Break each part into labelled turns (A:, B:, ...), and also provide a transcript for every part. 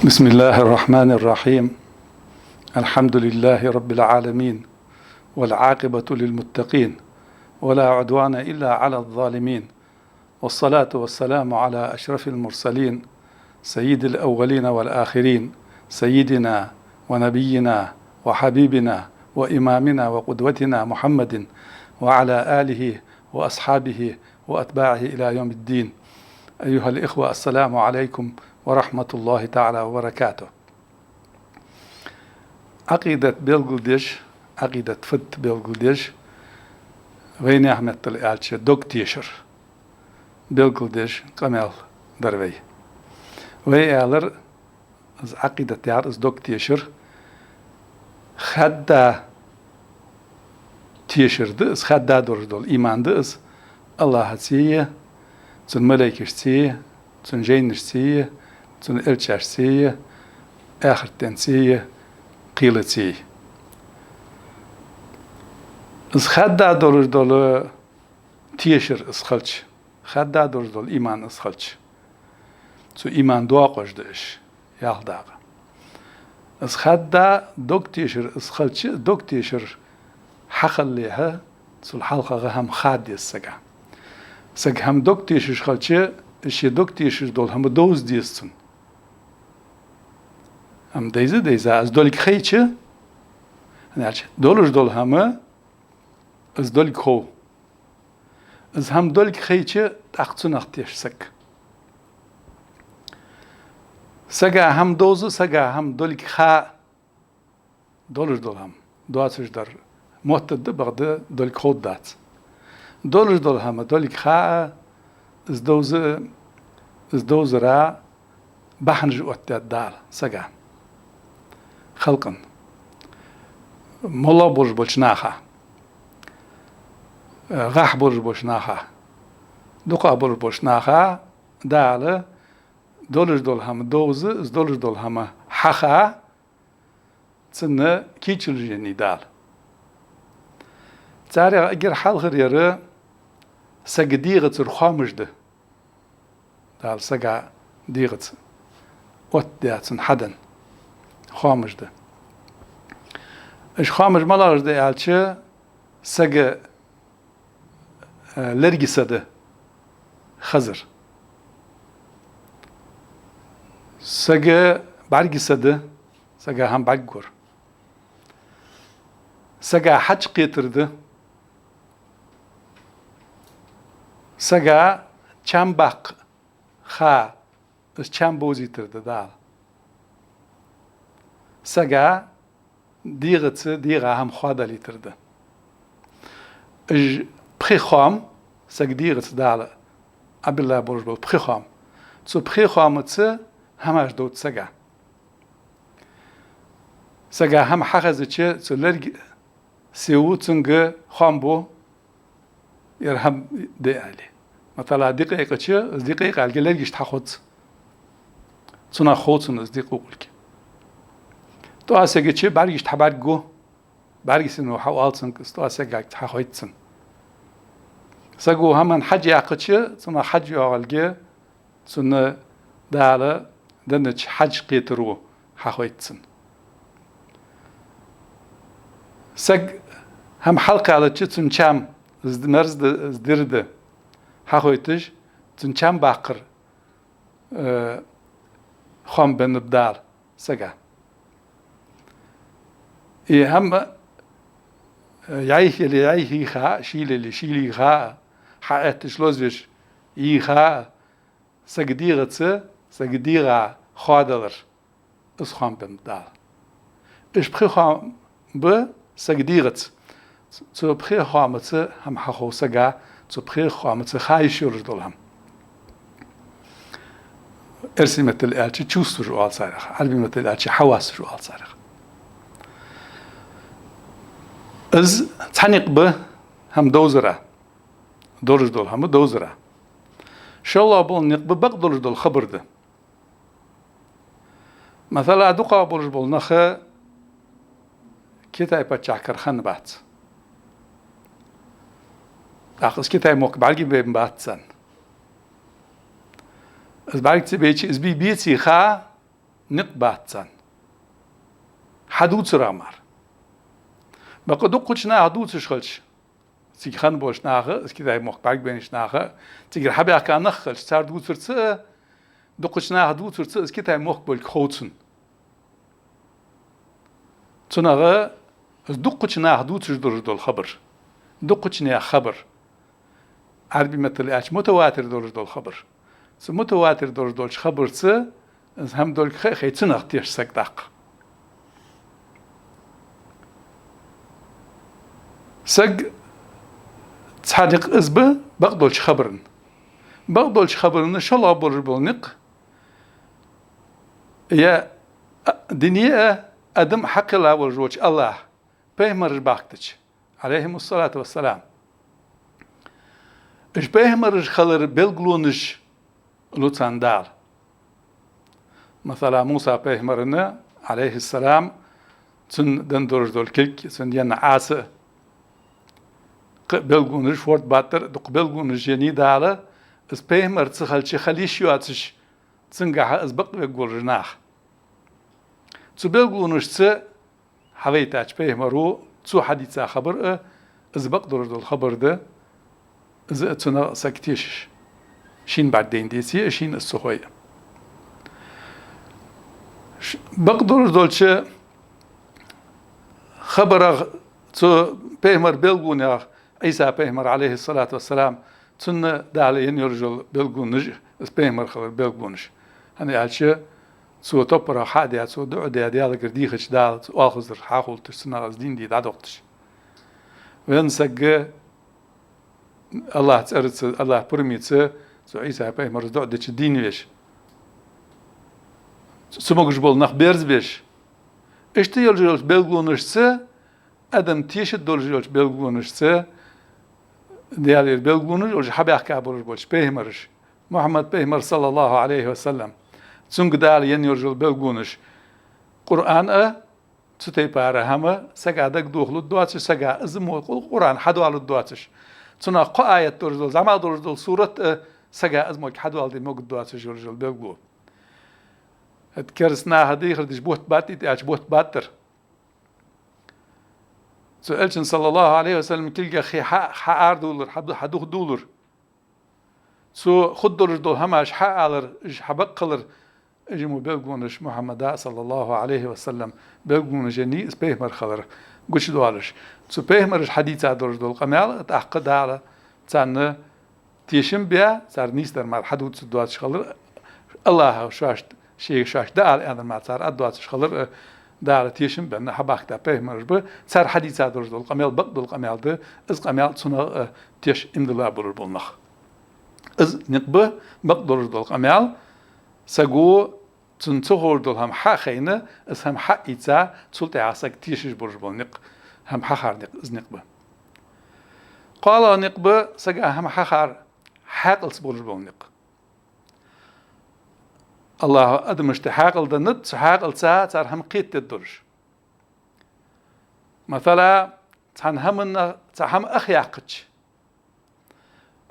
A: بسم الله الرحمن الرحيم. الحمد لله رب العالمين، والعاقبة للمتقين، ولا عدوان إلا على الظالمين، والصلاة والسلام على أشرف المرسلين سيد الأولين والآخرين، سيدنا ونبينا وحبيبنا وإمامنا وقدوتنا محمد، وعلى آله وأصحابه وأتباعه إلى يوم الدين. أيها الإخوة، السلام عليكم ورحمة الله تعالى وبركاته. عقيدة بلغلديش، عقيدة فت بلغلديش غيني أحمد الآلتش دوك تيشر بلغلديش قمال دروي ويالر از عقيدة تيار از دوك تيشر خدا تيشر دز خدا دور دول إيمان دز الله هتسيه تن ملائكش تسيه تن جينش تسيه تن إلتشاش تسيه آخر تنسيه قيلتسيه از خدا دور دول تيشر از خلش خدا دور دول إيمان از خلش تو إيمان دوا قجدش يال داغ از خدا دوك تيشر از خلش دوك تيشر حقل لها تو الحلقة هم خادي السجا سج هم دوك تيشر خلش إيش دوك تيشر دول هم دوز ديستن هم ديزه از دولك خيچه نالش دولش دول هم از دولك خو از هم دولك خيچه تاختون اختيش سجا هم دوز سجا هم دولك خا دولش دول هم دواتش در معتد بعد دولك خود دات دولش دول هم دولك خا از دوز را بحنج وقت دار سجا خلقن مولا برج بولشناخا غاح برج بولشناخا دقا برج بولشناخا دال دولش دول هم دوز از دولش دول هم حخا تسنى كيتشل جيني دال تاري اگر حال غير سجديغة الخامج ده دال سجا ديغة وات داتن حدن خامج ده اش خامج مالارج ده يالچه سجا لرگسه ده خزر سجا برگسه ده سجا هم بگور سجا حج قيتر ده سجا چم بق خا از چم بوزی ترده دال سجا دیغه هم خواده لی ترده اج بخي خام سگ دیغه دال عبدالله برج بول بخي خام تو بخي خام تسه همش دوت سجا هم حخزه چه تو لرگ سيو تنگ خام بو يرهم دي علي مثلا دقيقة چه از دقيقة على لرگش تاخد تنا خودتون از دقيقة قولك تو اسگه چه برگش تبرگو برگس نو حوالتن تو اسگه تاخويتن سگو همان حج ياقچه تنا حج ياغلگه تنا داله دنچ حج قيترو حاخويتن سگ هم حلقه على چه تنچم از مرز درده حاخويتش تنچم باقر خام بنبدال سگا هم يعيه خا شيلي خا حقتش لوزش يخا سگديغه خادلر اس خام بنبدال اش بخي خام ب سگديغت تو بخي خامت هم حخو سگا تو بخي خامت خايشور دولهم ارسمة الالچ چوست جو آل سارخ علمت الالچ حواس جو آل سارخ از تنق به هم دوزره دورج دول هم دوزره شالله بول نق بق دورج دول خبر ده مثلا دوقا برج بول نخه كتاي بچاكر خن بات اخس كتاي موك بالگي بيم باتسن از بالگ تي بيچ از بي بي تي خا نق باتسان حدود سرامار بقى دقش نا حدود شخلش سيك خان بولش ناخه اسكي داي مخبرك بينش ناخه تيجي حبي كان نخلش صار دود فرصه دقش نا حدود فرصه اسكي داي مخبل خوتسن تناغه دقش نا حدود دول الخبر دقش نا خبر عربي مثل ايش متواتر دول خبر متواتر دول خبر هم دول خيتسن اختيش سقدق سق تصادق ازبه بقدولش خبرن ان شاء الله بربونق يا دنيا ادم حق الله والروج الله بيمر باختش عليهم الصلاة والسلام اش بيمر خلر بلغلونش لوتسان دال مثلا موسى بيمرنا عليه السلام تن دندور دول كلك تن ين عاسه بلغونش فورت باتر دق بلغونش جني داله اس بيمر تخلش خليش يواتش تنجح از بق بقول جناح تو بلغونش ت حويتاش بيمرو تو حديثا خبر از بق دول الخبر ده از تنا سكتيش شين بعدين ديسي شين السخوية بقدر دولش خبر تو بيمر بلغونيا عيسى بيمر عليه الصلاة والسلام تن دالين يرجل بلغونج اس بيمر خبر بلغونج هني عالشي تو توبرا حادي تو دعدي ديال قرديخش دال واخذر حاخل تسنا غزدين دي دادوقتش وينسق الله تسرت الله برميت سو عيسى بيمر دعدش الدين ويش سموش بول نخبرز بيش اشتي يرجل بلغونج ادم تيشد دولجوش بلغونش ديال بلغونش وج حبيح كابورش بولش بيمرش محمد بيمر صلى الله عليه وسلم تسنق دال ينيرجل بلغونش قرآن تتي بارا هما سقادك دوخلو دواتش سقا ازمو قرآن حدوال الدواتش تنا قآية دولجل زعما دولجل سورة سقا ازمو حدوال دي موق الدواتش يرجل بلغو اتكرسنا هدي خردش بوت باتي تاج بوت باتر سألتن صلى الله عليه وسلم تلقى خي حار دولار حدوخ دولار سو خد دولار دول هماش حالر اج حبقلر اجمو بلغونش محمد صلى الله عليه وسلم بلغونش جني اس بيهمر خلر قش دوالش سو بيهمر حديثة دولار دول قمال اتعقد على تان تيشم بيا صار نيستر مع حدود دواتش خلر الله شاش شيء شاش دال انا ما صار ادواتش خلر دار تيشم بأن حباك تابه مرجبه صار حديث هذا رجل القميل بقدر القميل ده إز قميل صنع تيش إمدلا برر بالنخ إز نقبه بقدر رجل القميل سجو تنتظر دول هم حق خينه إز هم حق إتسا سلطة عساك تيشش برر بالنق هم حخار نق إز نقبه قال نقبه سجا هم حخار حاقل برر بالنق الله أدمش تحاقل ده نت حاقل ساعة صار هم قيت الدرج مثلا تحن هم أخ يعقدش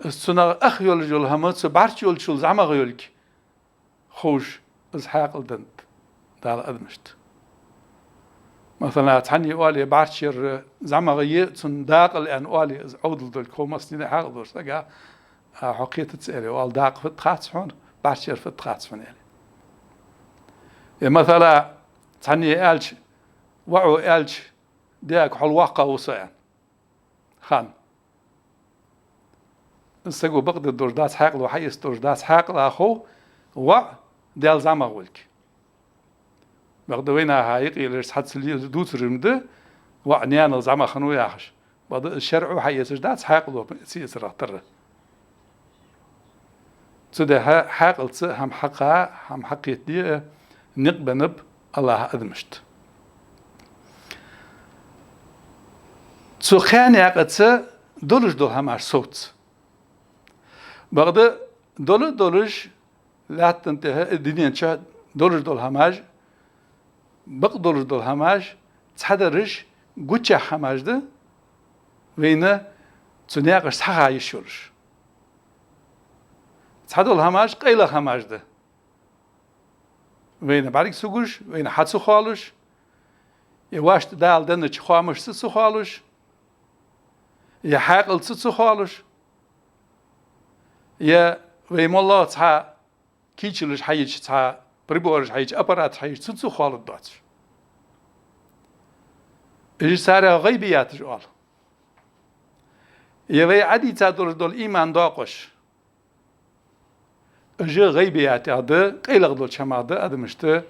A: السنة أخ يولجول هم سبعرش يولجول زعما غيولك خوش إز حاقل دنت دال أدمشت مثلا تحني أولي بعرشير زعما غيه تن داقل أن أولي إز عودل دل كومسني حاقل دورس لقى حقيقة تسألي وال داق في التخاتس حون بعرشير في التخاتس فن مثلا تعني ألش وعو ألش ديك حلواقة وصيان خان استقو بقد الدرداس حاقل وحيس درداس حاقل أخو وع ديال زعما غولك بقد وينا هايقي لرس حدس اللي دوت رمده وع نيانا زعما خنو ياخش بعد الشرع وحيس درداس حاقل وسيس راتر تده حاقل هم حقا هم حقيت دي نقبة نب الله أدمشت سخاني عقدت دولش دول هماش صوت بعد دولش لا تنتهي الدنيا شاد دولش دول هماش بق دولش دول هماش تحدرش قوتشا هماش ده وينا تنياقش صحا يشورش تحدول هماش قيلة هماش ده وين برگ سوگوش وين حدسو خالوش یه واشت دال دنه چه خامش سو خالوش یه حقل سو خالوش یه وين الله تها کیچلش حیج تها بربورش حیج اپرات حیج سو خالد داتش اجي سارع غيبيات جوال يوي عدي تادور دول إيمان داقش اجي غيبيات عده قيلق دول شماده ادمشته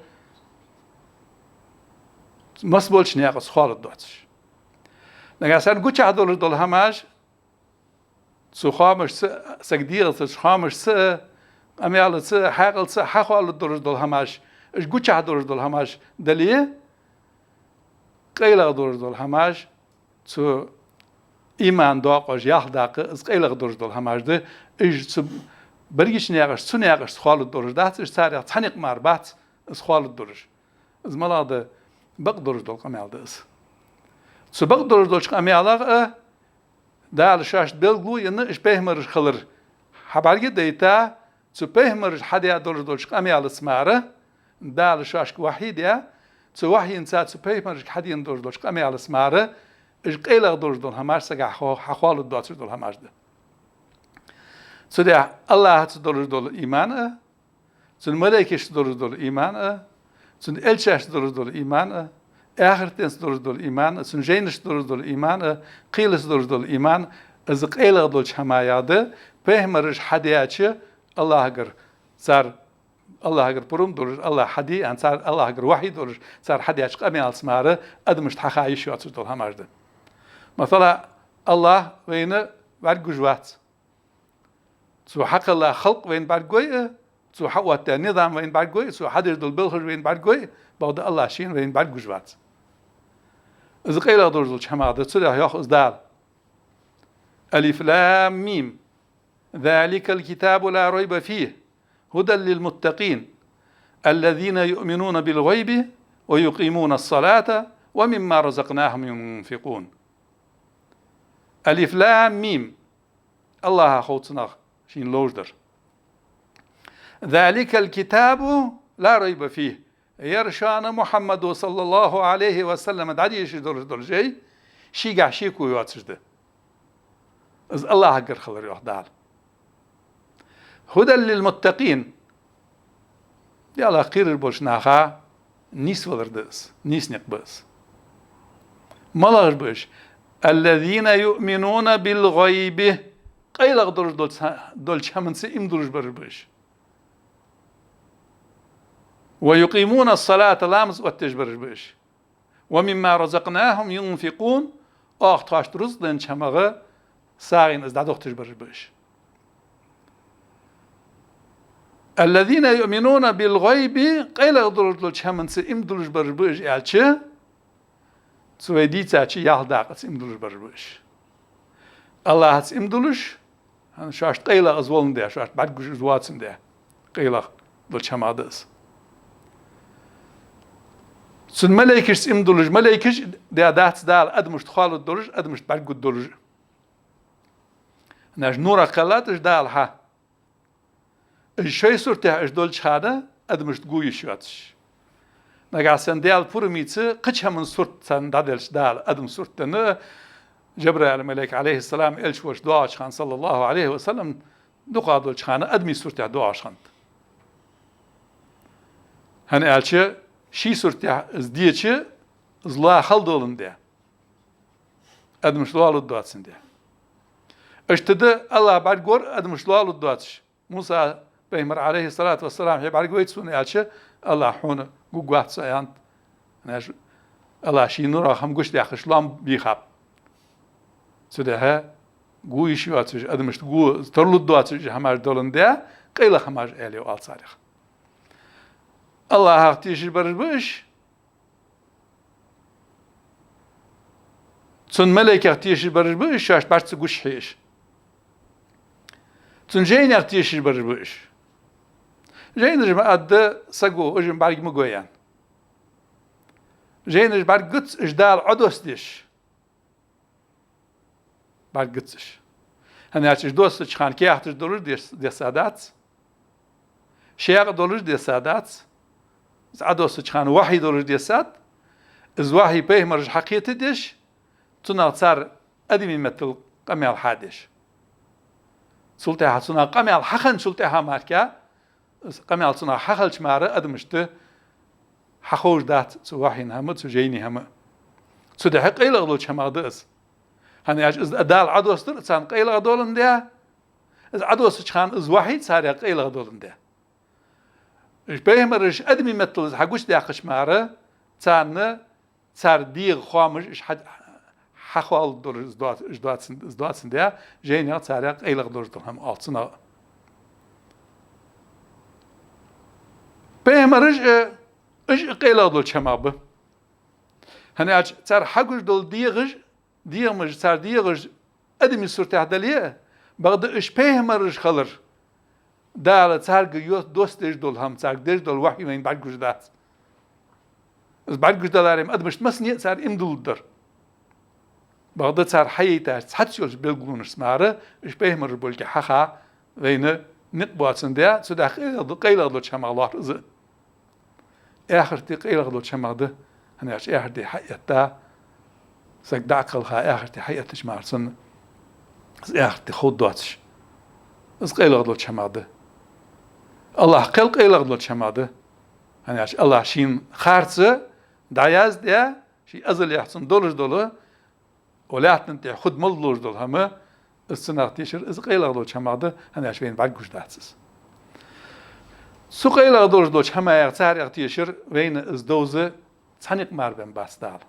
A: مسبولش نياقص خالد داتش نگاسن گوچه دول هماش سو خامش سقدير خامش اميال حاقل حقال دول هماش اج گوچه دول هماش دليه قيلق دول هماش تو ایمان داقش یه داق از قیلق دول هماش ده اج برگیش نیاقش تو نیاقش خالد دورش ده اش سریع تنیق مربط از خالد دورش از ملاده بق دورش دول قمیال ده از تو بق دورش دولش قمیال دال شاش بلگو ینه اش بهمرش خلر حبرگی دیتا تو بهمرش حدیا دورش قمیال اسماره دال شاش وحیدیا تو وحی انسان تو بهمرش حدیا دورش قمیال اسماره اش قیلق دورش دول هماش سگه حخال داتش دول هماش ده تو ده الله دورش دول ایمان تو ملائکش دورش دول ایمان تو الچش دورش دول ایمان آخرتش دورش دول ایمان تو جینش دورش دول ایمان قیلش دورش دول ایمان از قیلق دولش همایاده بهمرش حدیاچه الله اگر سر الله اگر پروم دورش الله حدی انسان الله اگر وحی دورش سر حدیاچ قمیال سماره ادمش تخایش یاتش دول هماش ده مثلا الله وين برجوات سو حق الله خلق وين برجوي سو حق النظام وين برجوي سو حدر دول بالخر وين برجوي بعد الله شين وين برجوات إذا قيل دول شماده سلا يأخذ دال ألف لام ميم ذلك الكتاب لا ريب فيه هدى للمتقين الذين يؤمنون بالغيب ويقيمون الصلاة ومما رزقناهم ينفقون ألف لام ميم الله خوتنا شين لوجدر ذلك الكتاب لا ريب فيه يرشان محمد صلى الله عليه وسلم دعيش دول جاي شيقع شيكو يواتشده از الله هجر خلر يوحدال هدى للمتقين يلا قير البوش ناخا نيس ولردس نيس نقبس ملاغر بوش الذين يؤمنون بالغيب قيلق دول شمنسي امدرج بربش ويقيمون الصلاة لامز واتجبرج بش ومما رزقناهم ينفقون اختاشت رزقن شمغه ساغين ازداد اختجبرج بش الذين يؤمنون بالغيب قيلق دول شمنسي امدرج بربش الچه سويديتا چي يالداقت امدلش بربش الله هات امدلش هن شاشت قيلق ازولن ده شاشت بعد گوش زواتسن ده قيلق دول چمادس سن ملائكش امدلش ملائكش ده دات دال ادمشت خالد دولش ادمشت بعد گود دولش ناش نورا قلاتش دال ها الشي صورته اش دول چاده ادمشت گويش ياتش نگاسن دیال پرمیته قچمن صورت سن دادلش دال ادم صورت نه جبرائيل الملك عليه السلام الش وش دعاء خان صلى الله عليه وسلم دقادل خان ادمي صورت دعاء خان هن الش شي صورت از ديچه از لا خلدولن ده ادم شلال دعاء ده اشتد الله بعد گور ادم شلال دعاء موسى بيمر عليه الصلاه والسلام هي بعد گويت سن الش الله حونه گوگوات سایند نش الله شی نور هم گوش دی خشلام بیخاب سده ها گویشی واتش ادمشت گو ترلود دواتش همار دولنده قیل همار الی و صارخ الله هاتیش بربش چون ملک هاتیش بربش شاش برت گوش هیش چون جین هاتیش بربش جينج ما أد سجو أجن بعد مجويان جينج بعد قدس إجدال عدوس ديش بعد قدسش هني هاتش دوس تشخان كي هاتش دولار دي سادات شيء دولار دي سادات عدوس كان وحي دولش ديسات از وحي بيهمرج حقيقة ديش تنا صار أدمي مثل قمي الحادش سلطة تنا قمي الحقن سلطة ماركا قمي تنا حقلش مارا أدمشت حخوش دات سو وحين هم سو جيني هم سو ده حق إلى غلوش هم أدرس هني أج أدال عدوس تر سان قيل غدولن ده از عدوس كان از وحي صار قيل غدولن ده إيش بيهمرش أدمي مثل حقوش داقش مارا تان صار ديغ خامج إيش حد حخوال دور إزدوات ده جيني صار قيل غدولش هم ألصنا بيهمرش إيش قيل غدولش هم أب هني أج صار حقوش دول ديغمج صار ديغج أدمي صورته دلية بعد إيش بيهمرش خلر دال صار يوت دوستش دول هم صار دش دول وحي من بعد جدات از بعد جدالارم أدمش مسني صار إمدول در بعد صار حياته حتشوش بالقونش سماره إيش بيهمرش بولك حخا وين نقبات سنديا سودا قيل غدول شم الله رز آخر تي قيل غدول شم ده هني أش آخر تي حياته سك دعقل خا آخر تي حياتش مارسن آخر تي خود دوتش از قيل غدول شم ده الله قيل غدول شم ده هني أش الله شين خارسه دعياز ده شي أزل يحسن دولش دوله ولا تنتي خود ملوش دول همه السنة تيشر از قيل غدول شم ده هني أش بين بعد جوش داتس سو قيل غدول دوش همه يغتار تيشر وين از دوزه تانيق مار بين باستال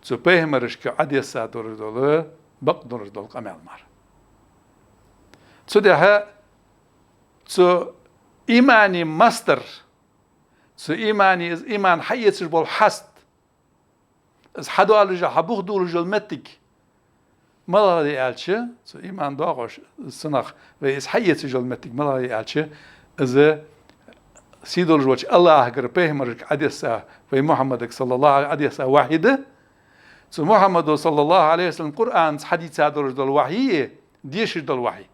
A: سو بيهمرش كعديسا دور دوله بق دور دول قمال مار سو ده سو إيماني ماستر سو إيماني از إيمان حيث بول حست از حدو على حبوخ دور جل متك ملا دي ألشة سو إيمان داغش السنخ وإز حيث جل متك ملا دي ألشة از سيدول جوش الله غير بيهمرش عديسا في محمد صلى الله عليه عديسا واحدة سو محمد صلى الله عليه وسلم قرآن حديث دور دول وحي ديش دول وحي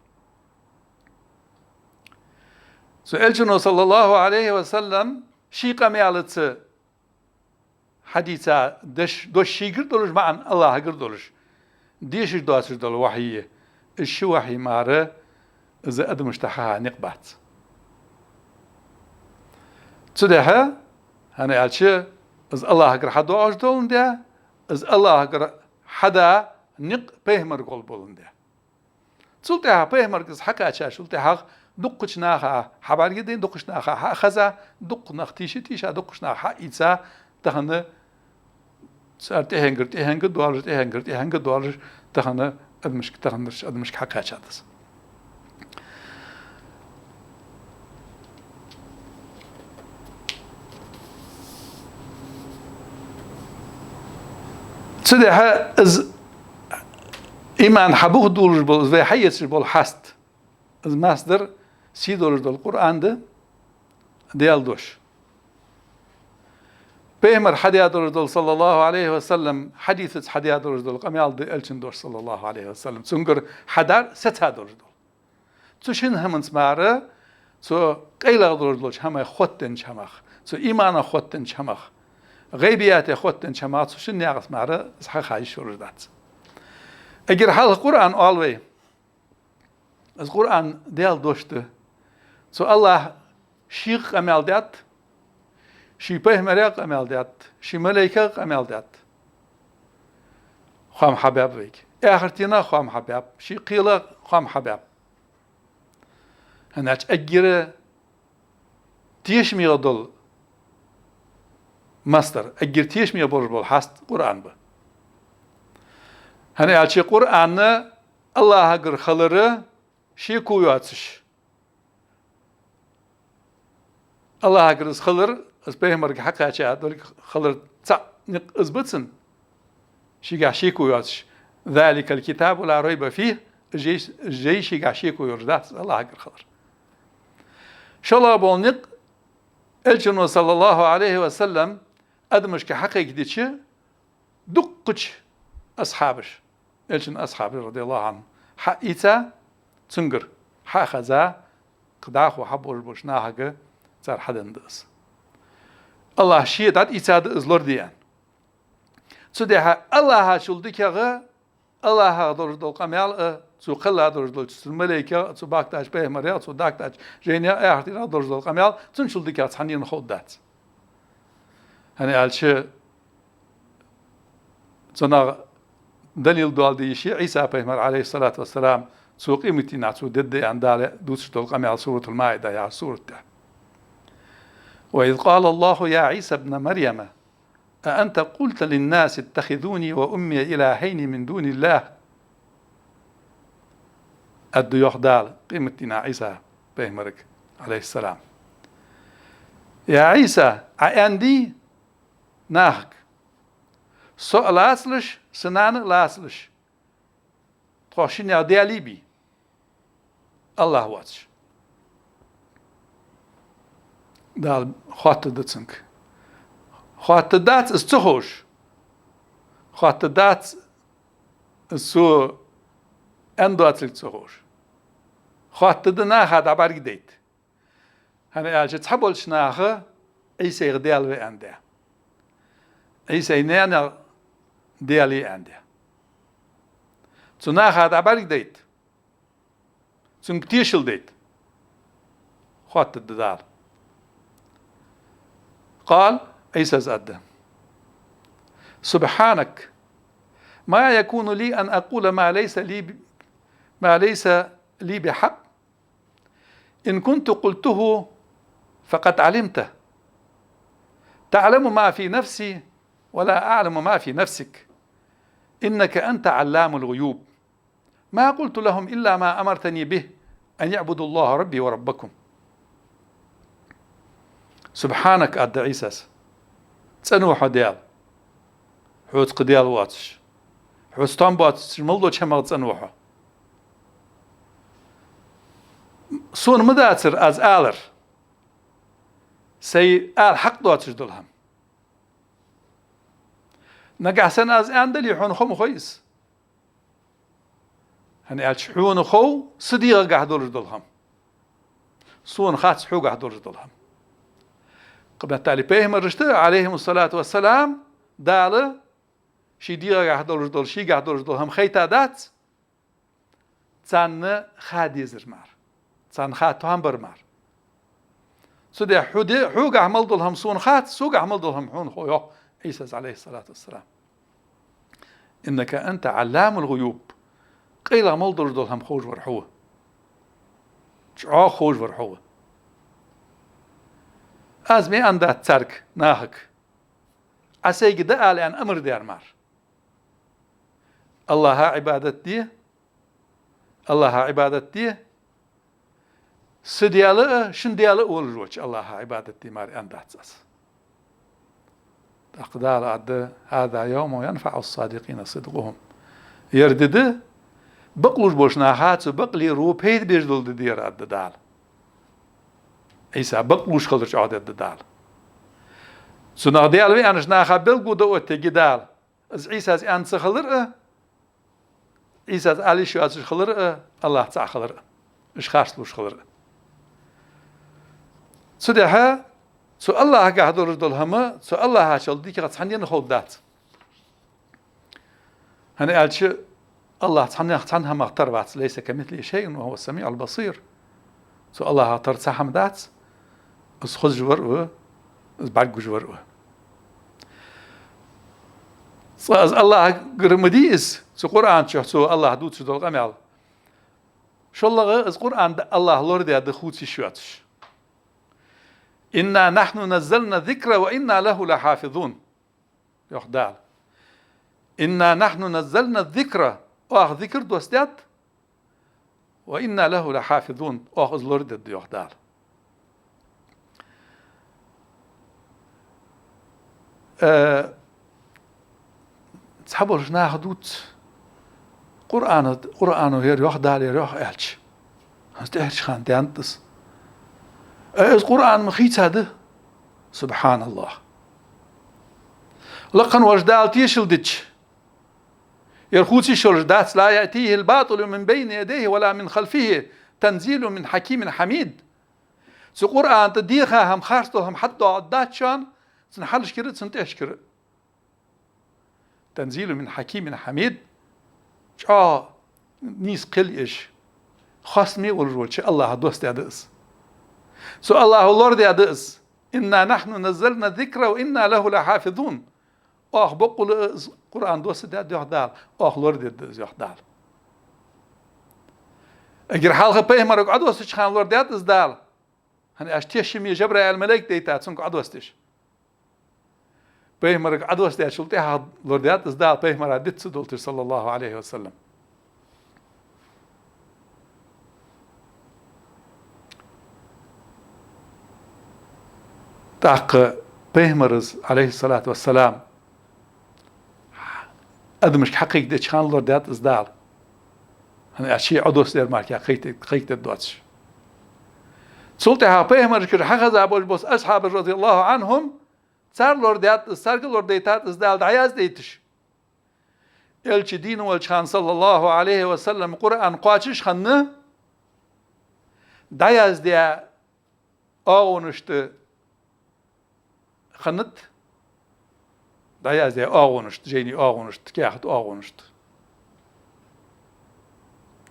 A: سو إلشنو صلى الله عليه وسلم شيقا ميالتس حديثا دوش شيقر دولش معن الله غير دولش ديش دوش دول وحي الشو وحي ماره إذا أدمش تحها نقبات سو ده هنا ألشي إذ الله غير حدو أجدولن ده از الله غير حدا نق بيهمر قول بولنده سلطة بيهمر كز حكا أشاش سلطة دقش ناخا حبار جدين دقش ناخا خزا دق نختيشة دقش ناخا إيسا تهنا صار تهنجر دوالر تهنا أدمشك حكا أشادس سدها از إيمان حبوه دولش بول زي حيث بول حست از مصدر سي دولش دول القرآن ده ديال دوش بيمر حديا دولش دول صلى الله عليه وسلم حديث حديا دولش دول قميال دي ألشن دوش صلى الله عليه وسلم سنجر حدار ستها دولش دول تشين هم سماره سو قيلا دولش دولش هم خوتن شمخ سو إيمان خوتن شمخ غيبيات خوتن شمات شن ناقص معره صح خايش ورجدات اگر حال القرآن أولوي القرآن ديال دوشته سو الله شيخ أمال دات شي بيهمريق أمال دات شي ملايكة أمال دات خام حباب ويك آخرتنا خام حباب شي قيلة خام حباب هناك أجر تيش ميغدل ماستر أجر تيش ميا بول حست قرآن به هني على قرآن الله أجر خلره شيء كوياتش الله أجر خلر از بيهمر حق أشياء دولك خلر تع أزبطن شيء كوياتش ذلك الكتاب لا ريب فيه جي شيء كويردات الله أجر خلر شلا بولنق الجنو صلى الله عليه وسلم أدمش كحقيقة ديتش دقش أصحابش الجن أصحابه رضي الله عنه حقيتا تنقر حاخذا قداخ وحبور بوش ناهجة صار حدا ندس الله شيء دات إساد إزلور ديان تدها الله شلدي كغا الله هادور دول قميال تو قلا دور دول الملائكة تو باكتاش به مريا تو داكتاش جينيا احتنا دور دول قميال تنشلدي كات حنين خود دات hani elçi sana دليل دوال دي شيء عيسى بيغمبر عليه الصلاة والسلام سوق قيمتي نعتو ضد عندها دوس تلقى على سورة المائدة يا سورة وإذ قال الله يا عيسى ابن مريم أأنت قلت للناس اتخذوني وأمي إلهين من دون الله أدو يخدال قيمتنا عيسى بيغمبر عليه السلام يا عيسى عندي ناهك سؤال أصلش سنان لاسلش تخشين يا دياليبي الله واتش دال خاطر دتسنك خاطر دات استخوش خاطر دات سو اندو اتلك تخوش خاطر دنا هاد عبارك ديت هنا أجت تحبول شناخه عيسى يغديال في عنده عيسى نانا ديالي عنده تناخ هاد عبارك ديت تنكتيشل ديت خاطر الدار قال عيسى زاد سبحانك ما يكون لي أن أقول ما ليس لي بحق إن كنت قلته فقد علمته تعلم ما في نفسي ولا أعلم ما في نفسك إنك أنت علام الغيوب ما قلت لهم إلا ما أمرتني به أن يعبدوا الله ربي وربكم سبحانك أدى عيسى تسنوح ديال حوت قديال واتش حوستان باتش ملدو چمغ تسنوحه سون مداتر از آلر سي آل حق دواتش دلهم نقعسن از اندل يحون خو مخيس هني آل شحون خو صديقة قاعدور دلهم سون خاتس حو قاعدور دلهم قبل التالي بيهم الرشتة عليهم الصلاة والسلام دالة شي ديغة قاعدور دل شي قاعدور دلهم خيتا دات تان خادي زرمار تان خات هم برمار سودي حو قاعمل دلهم سون خات سو قاعمل دلهم حون خو عيسى عليه الصلاة والسلام إنك أنت علام الغيوب قيل ملدر دلهم خوش ورحوه شعا خوش ورحوه أزمي عندها ترك ناهك عسيق دقال عن أمر ديار مار الله عبادتي الله عبادتي سدياله شندياله أول الله عبادتي مار عندها تساس أقدار عد هذا يوم ينفع الصادقين صدقهم يردد بقلوش بوشناهات بقلي روبيد بيجدل دير عد دال عيسى بقلوش خلرش عد دال سنا ديال وي انش ناخا بلغو دو تجدال از عيسى از انس خلر عيسى از علي شو از خلر الله تاع خلر اش خاصلوش خلر سدها سو الله قاعدور دلهم سو الله هاشل ديك غتحنين خودات هنا قالش الله تحنها مختار بات ليس كمثله شيء وهو السميع البصير سو الله هاتر تحم دات اس خذ جور اس بعد جور سو از الله قرمديس سو قران سو الله دوت سو دلقمال شو الله از قران الله لورد يد خوتي شواتش إنا نحن نزلنا الذكر وإنا له لحافظون يخدال إنا نحن نزلنا الذكر وأخ ذكر دوستيات وإنا له لحافظون أخذ لورد يخدال تحبوا شنا حدود قرآن هير يخدال يروح إلش هستيرش خان تيانتس القرآن مخيت هذا سبحان الله لقن وجدال تيشلدش يرخوتي شرجدات لا يأتيه الباطل من بين يديه ولا من خلفه تنزيل من حكيم حميد سو قرآن تديخها هم خارستو هم حدو عدات شان حلش كرت سنتش كرت تنزيل من حكيم حميد نيس قل إيش خاصمي والرول شاء الله دوست يدرس سو الله لورد يدرس إنا نحن نزلنا الذكر وإنا له لحافظون بقول القرآن دوست يدال لورد يدرس يدال اگر حلقه پیمرگ عدوستش خان لورد يدرس دال هني أشتيش مي جبرائيل الملائكة ديتات سنك عدوستش پیمرگ عدوست شلتي ها لورد يدرس دال پیمرگ دت سدولتر صلى الله عليه وسلم تاق پیمرز عليه الصلاة والسلام أدمش حقيقة ديش خان لورد يدرس دال هني أشي عدوست دير مارك يا قيت الدوتش سلطة پیغمبر که حق زابول بس أصحاب رضي الله عنهم صار لورديات صار لورديتات إزدال دعياز ديتش الچ دين والشان صلى الله عليه وسلم قرآن قاتش خنه دعياز ديا آغونشت خنت دعياز ديا آغونشت جيني آغونشت كياخت آغونشت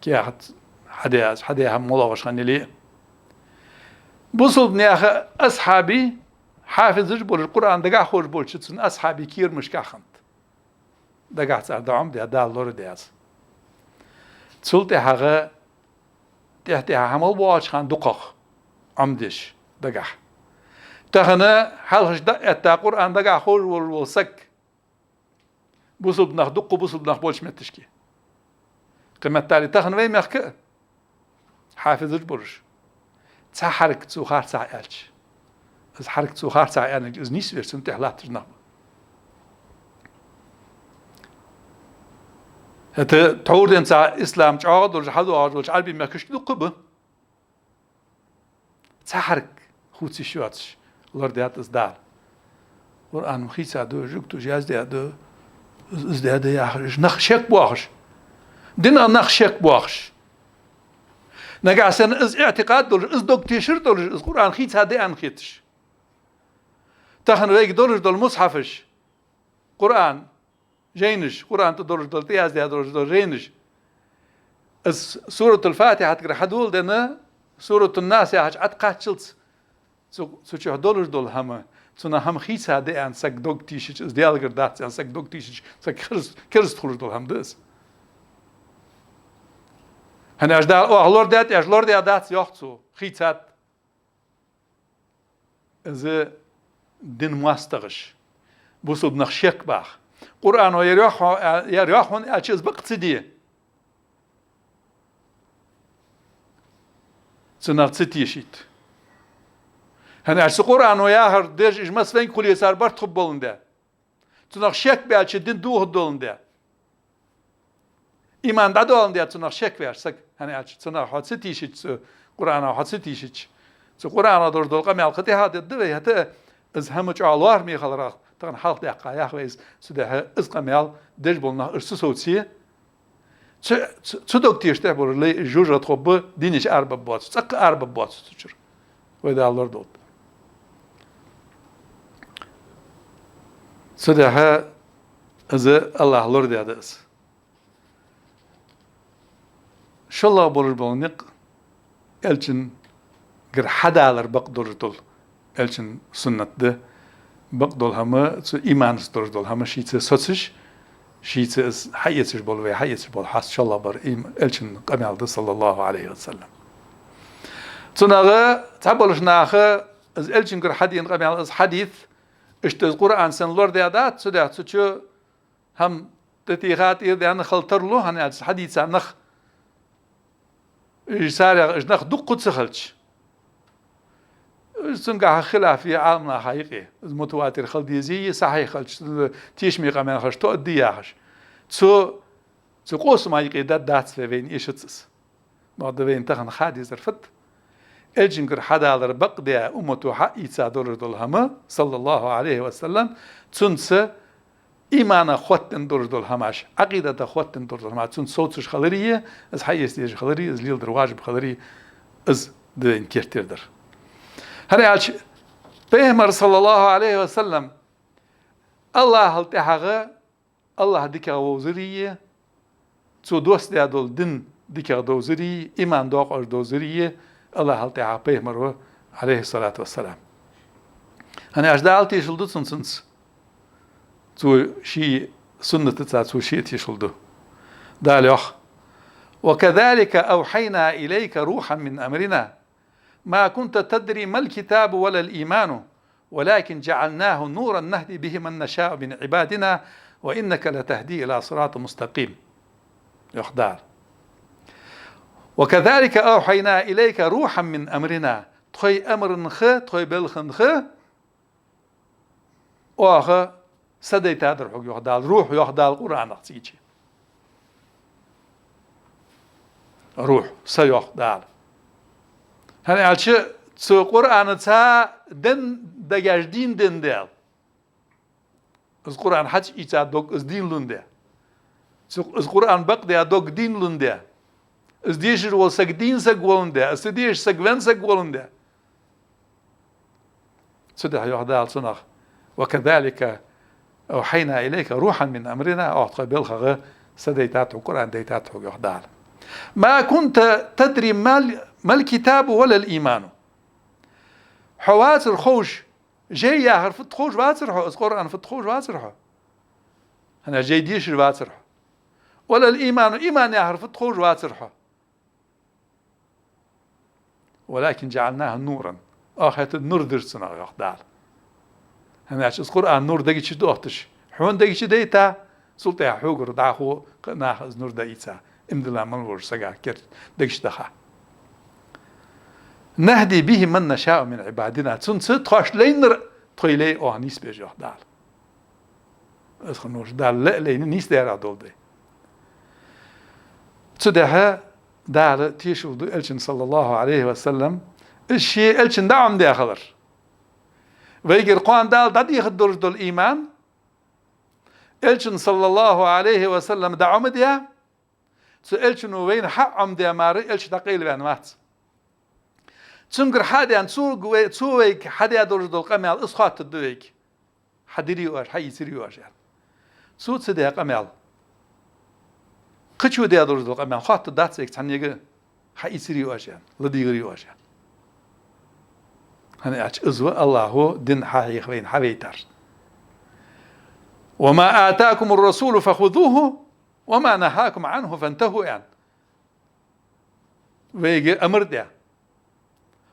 A: كياخت حديها ملاوش خني ليه بوصل بنياخ أصحابي حافظ جبر القرآن دقا خوش بولشتسن أصحابي كير مش كاخنت دقا تعدعم دي دال لور دياز تسلتي حاجة تحتي حمل بواش خان دقاق عمدش دقا تخنا حالش دقا قرآن دقا خوش والسك بوصل بناخ دقو بوصل بناخ بولش متشكي قمت تالي تخنا وين مخك حافظ جبرش حركة سوخار ساعالش از حركة سوخار ساعالش از نيس ويرسون تحلات جناب هتا تعود انسا اسلام جعاد ورج حدو عاد ورج عربي ما كشكدو قبه حركة خوتي شواتش لورديات از دار قرآن مخيسا دو جوكتو جاز دي دو از دي دي ياخرج نخشك بواخش دينا نخشك بواخش نجا سن از اعتقاد دول از دكتور دول از قرآن خيت هذا أن خيتش تخن ريك دول مصحفش قرآن جينش قرآن دول تياز ده دول جينش از سورة الفاتحة تقرأ حدول دنا سورة الناس يا حج أتقاتشلت سو شو دول هم سنا هم خيت هذا أن سك دكتيش از ديالجر دات أن سك دكتيش سك كرست خلص دول هم دس هن أجدال أجلور دات يحصو خيتات إذا دين ماستغش بوصل بنخشيك باخ قرآن يريحون أشيز بقتصدية سنغتستي شيت هن أشيز قرآن وياهر ديج إجمس فين كل يسار برتخب بولنده سنغشيك بأشي دين دوه دولنده إيمان دادوان ديات سنغ شك ويرسك هني أش سنغ حد ستيشش قرآن حد ستيشش قرآن دور دول قمي القتي هذا الدوي هتا إز همج علوار مي خلرا تغن حالت يقع ياخويز سده إز قميال دج بولنا إرسو صوتي صدق تيشته بور لي جوجا تخب دينش أربع بات سق أربع بات تشر وده الله دول سده إز الله لورد يدرس شو الله بقول بونق elçin gir hadalar baqdurtul elçin sunnatda baqdul hama su imansdurtul hama şiitse satsış şiitse hayyetiş bol ve hayyetiş bol hasşallah bar elçin qamaldı sallallahu aleyhi ve sellem sunağı taboluşnağı az elçin gir hadiyin qamal az hadis işte Kur'an senlor diyadat suda suçu ham tetihat irdan khaltarlu hani hadis anakh رسالة إجناخ دق تسخلش سنقع خلافي عامنا حقيقي المتواتر خلدي زي صحيح خلش تيشمي قمان خلش تؤدي ياخش تسو قوس ما يقي دات فين إيشتس بعد وين تخن خادي زرفت الجنقر حدا على ربق ديا أمتو حقي تسادور دولهما صلى الله عليه وسلم تنس إيمانا خوتن دور دول هماش عقيدة خوتن دور دول هماش تون صوتش خلرية از حيث ديج خلرية از ليل در واجب خلرية از دين كيرتير در هني عالش پیغمبر صلی الله علیه و سلم الله التحقه الله ديك وزرية تو دوست دول دين ديك دوزري إيمان دوق أر دوزرية الله التحقه پیغمبر عليه الصلاة والسلام أنا أجدال تيشلدو سنسنس تو شي سنة تو شي تيشلدو داليوخ وكذلك أوحينا إليك روحا من أمرنا ما كنت تدري ما الكتاب ولا الإيمان ولكن جعلناه نورا نهدي به من نشاء من عبادنا وإنك لتهدي إلى صراط مستقيم يخدار وكذلك أوحينا إليك روحا من أمرنا تخي أمر نخ تخي بلخ نخ وآخ سدي تادر حق يخدال روح يخدال قرآن أخسيجي روح سيخدال هني عالشي تسو قرآن تا دن دجاج دين دن ديال از قرآن حج إيتا دوك از دين لنده از قرآن بق ديا دوك دين لنده از ديشر وال سك دين سك ولنده از ديش سك ون سك ولنده سده يهدال سنخ وكذلك أوحينا إليك روحا من أمرنا أعطى بالخغ سديتات قرآن ديتات يهدال ما كنت تدري ما الكتاب ولا الإيمان حواس الخوش جاي ياهر في التخوش واتسرحه القرآن في التخوش واتسرحه أنا جاي ديش واتسرحه ولا الإيمان إيمان ياهر في التخوش واتسرحه ولكن جعلناه نورا آخرت النور درسنا يخدال أنا عش القرآن نور دقي شو دوختش حون دقي شو ديتا سلطة حوجر داخو ناخذ نور دقيتا امدلا من ورش سجع كر دقي شو دخا نهدي به من نشاء من عبادنا تون تخش لينر تخيلي أو نيس بيجوا دال أسخنوش دال لا لين نيس دير عدول دي تدها دال تيشو إلشن صلى الله عليه وسلم الشيء إلشن دعم دي خضر ويجي القرآن دال دادي خدرج دول إيمان إلشن صلى الله عليه وسلم دعم ديا إلشن وين حق عم ديا ماري إلش تقيل بين مات تنقر حدا تسويك حدا دول دول قمال إسقاط الدويك حدري واش حي سري واش يعني سود سدي قمال قشو دي دول دول قمال خاط داتسك تنيجي حي سري واش يعني لدي غري واش يعني هني أش إزوا الله هو دين حي خوين حبيتر وما آتاكم الرسول فخذوه وما نهاكم عنه فانتهوا يعني ويجي أمر ده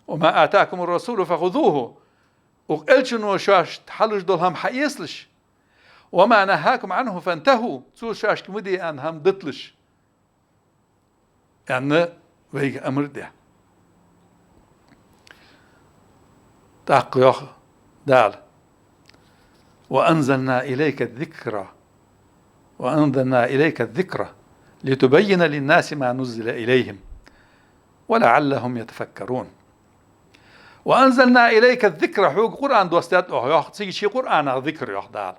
A: وما آتاكم الرسول فخذوه وقلتشن وشاش تحلج دولهم حيسلش وما نهاكم عنه فانتهوا تو شاش كمدي أن هم دتلش يعني ويجي أمر ده تاقيوخ دال وأنزلنا إليك الذكرى لتبين للناس ما نزل إليهم ولعلهم يتفكرون وأنزلنا إليك الذكرى حوق قرآن دوستات ياخذ سيجي شي قرآن ذكر ياخذ دال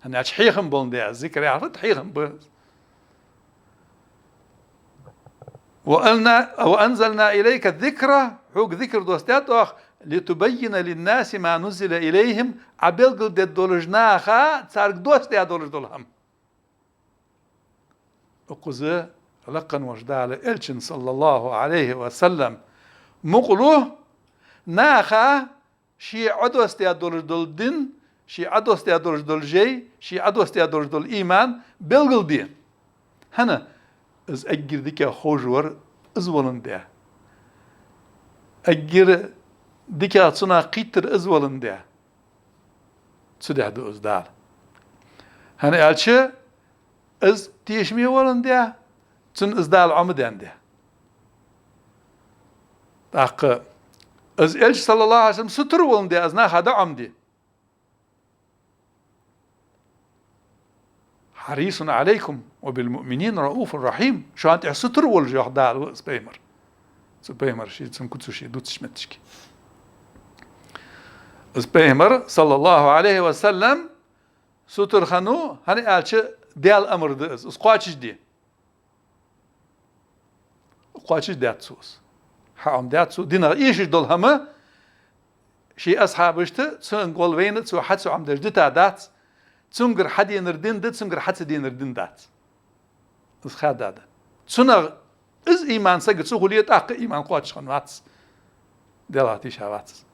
A: هني أشحيخم بولندي الذكر ياخذ حيخم بس وأنزلنا إليك الذكرى حوق ذكر دوستات لتبين للناس ما نزل إليهم عبلغ دولجناخا تارك دوست يا دولهم وقزه لقن وجدال إلشن صلى الله عليه وسلم مقلوه ناخا شي عدوست يا دول دين شي عدوست يا دول جي شي عدوست يا دول إيمان بلغل دي هنا از أجر ديك خوجور ازولن ده أجر ديك أتصنع قيتر ازولن ده تسده دو ازدال هنا ألشي از تيشمي ولن ده تن ازدال عمدان ده تاق از إلش صلى الله عليه وسلم ستر ولن ده از ناخد عمدي حريص عليكم وبالمؤمنين رؤوف رحيم شو أنت ستر ولج يحضر سبيمر شيء تسمكتو شيء دوتش متشكي سبيمر صلى الله عليه وسلم ستر خنو هني قالش ديال أمر دز اسقاطش دي قاطش داتسوس حام داتسو دينا إيش دول هما شي أصحابشت تسون قول وين تسو حد سو عم درجتا دات تسونجر حد ينردين دات تسونجر حد سدين نردين دات از خاد دادا تسونا از إيمان سجد سو خليت أق إيمان قواتش خنواتس دلاتي شواتس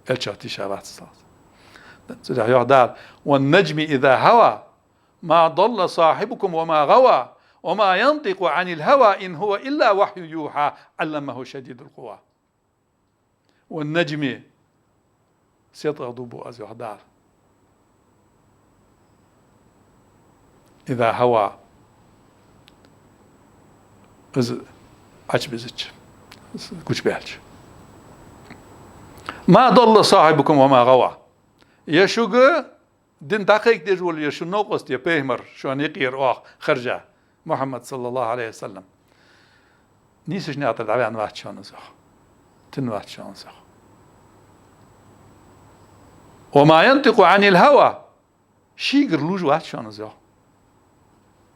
A: الشاتي شواتس تسودا يعدال والنجم إذا هوى ما ضل صاحبكم وما غوى وما ينطق عن الهوى إن هو إلا وحي يوحى علمه شديد القوى والنجم سيتغضب أز يعدال إذا هوى از عجبزج كوش بيالج ما ضل صاحبكم وما غوى يشوق دين دقيق دجول يشو نوقست يا بيهمر شو أن يقير أخ خرجه محمد صلى الله عليه وسلم نيسش نعطر دعوي عن واحد شان زخ تن واحد شان زخ وما ينطق عن الهوى شي قرلوج واحد شان زخ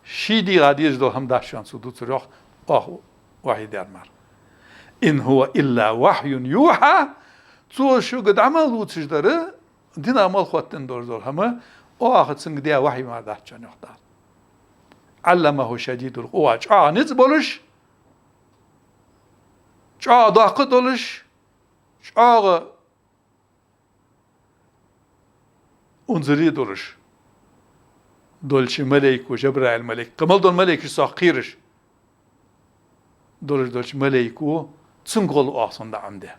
A: شي دي غاديج دو هم داش شان سودو تروح واحد دار مار إن هو إلا وحي يوحى تو شو قد عمل وتشدره دين عمل خواتن دور هما آخر سنگ دیا وحي ما داش شان يختار علمه شديد القوى جا نزبولش جا داقه دولش جا انزري دولش دولش ملك وجبرائيل ملك كمال دول ملك ساقيرش دولش ملك و تسنقل أحسن دعمده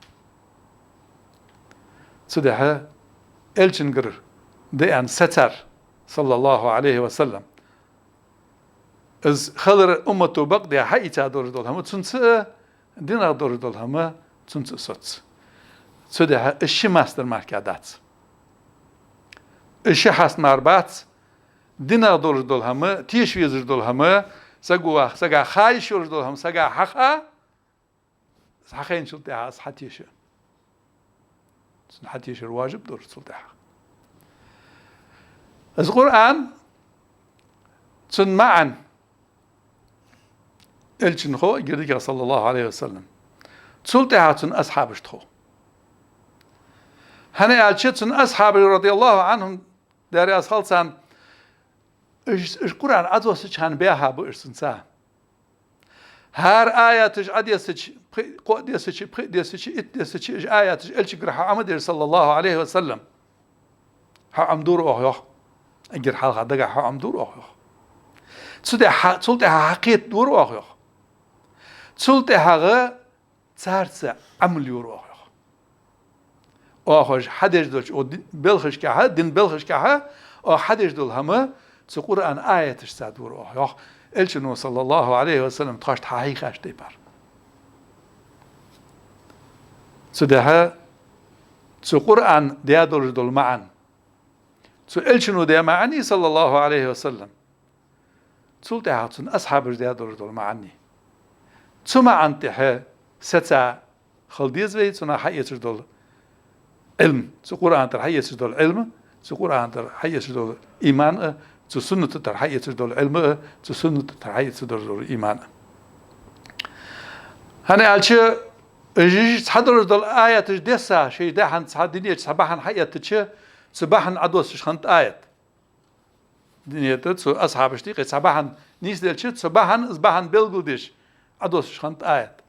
A: صدها الجنجر دي أن ستر صلى الله عليه وسلم از خلر امتو بقدي حيتا دور دول هم تنس دينا دور دول هم تنس صوت صدها الشي ماستر ماركادات الشي حاس ناربات دينا دور دول هم تيش ويزر دول هم سقا خايش دول هم سقا حقا حقين شلتها اس حتيش حتيش الواجب دور شلتها از القرآن تن معا الچن خو يردك صلى الله عليه وسلم تسلتها تن أصحابش تخو هنا الشتن أصحاب رضي الله عنهم داري أصحالسان القرآن أدوسش هن بيها بإرسنسا هر آياتش أديسش قديسش قديسش إديسش آياتش الش جرح عمد صلى الله عليه وسلم حام دور أوه أجر حلقة دقة حام دور أوه تسلتها حقيت دور أوه تسلتها تسارس عمل يور أوه أوهش حدش دولش أو بلخش كها دين بلخش كها أو حدش دول هما تقرأن آياتش سادور أوه الشنو صلى الله عليه وسلم تخشت حقيقة تبار سدها تقرأن ديادور دول معا الشنو ديا معني صلى الله عليه وسلم تسلتها تن أصحاب ديادور دول معني ثم أنتها ستا خلديز بيت سنا حياتش دول علم تقرأن تر حياتش دول علم تقرأن تر حياتش دول إيمان تسنة تر حياتش دول علم تسنة تر حياتش دول إيمان هنا على جيش حضر دول آيات دسا شيء ده عن صحدني صباحا حياتش صباحا عدوس شخنت آيات دنيا تسو أصحاب شتيق صباحا نيس دلشت صباحا بلغودش عدوس شخنت آيات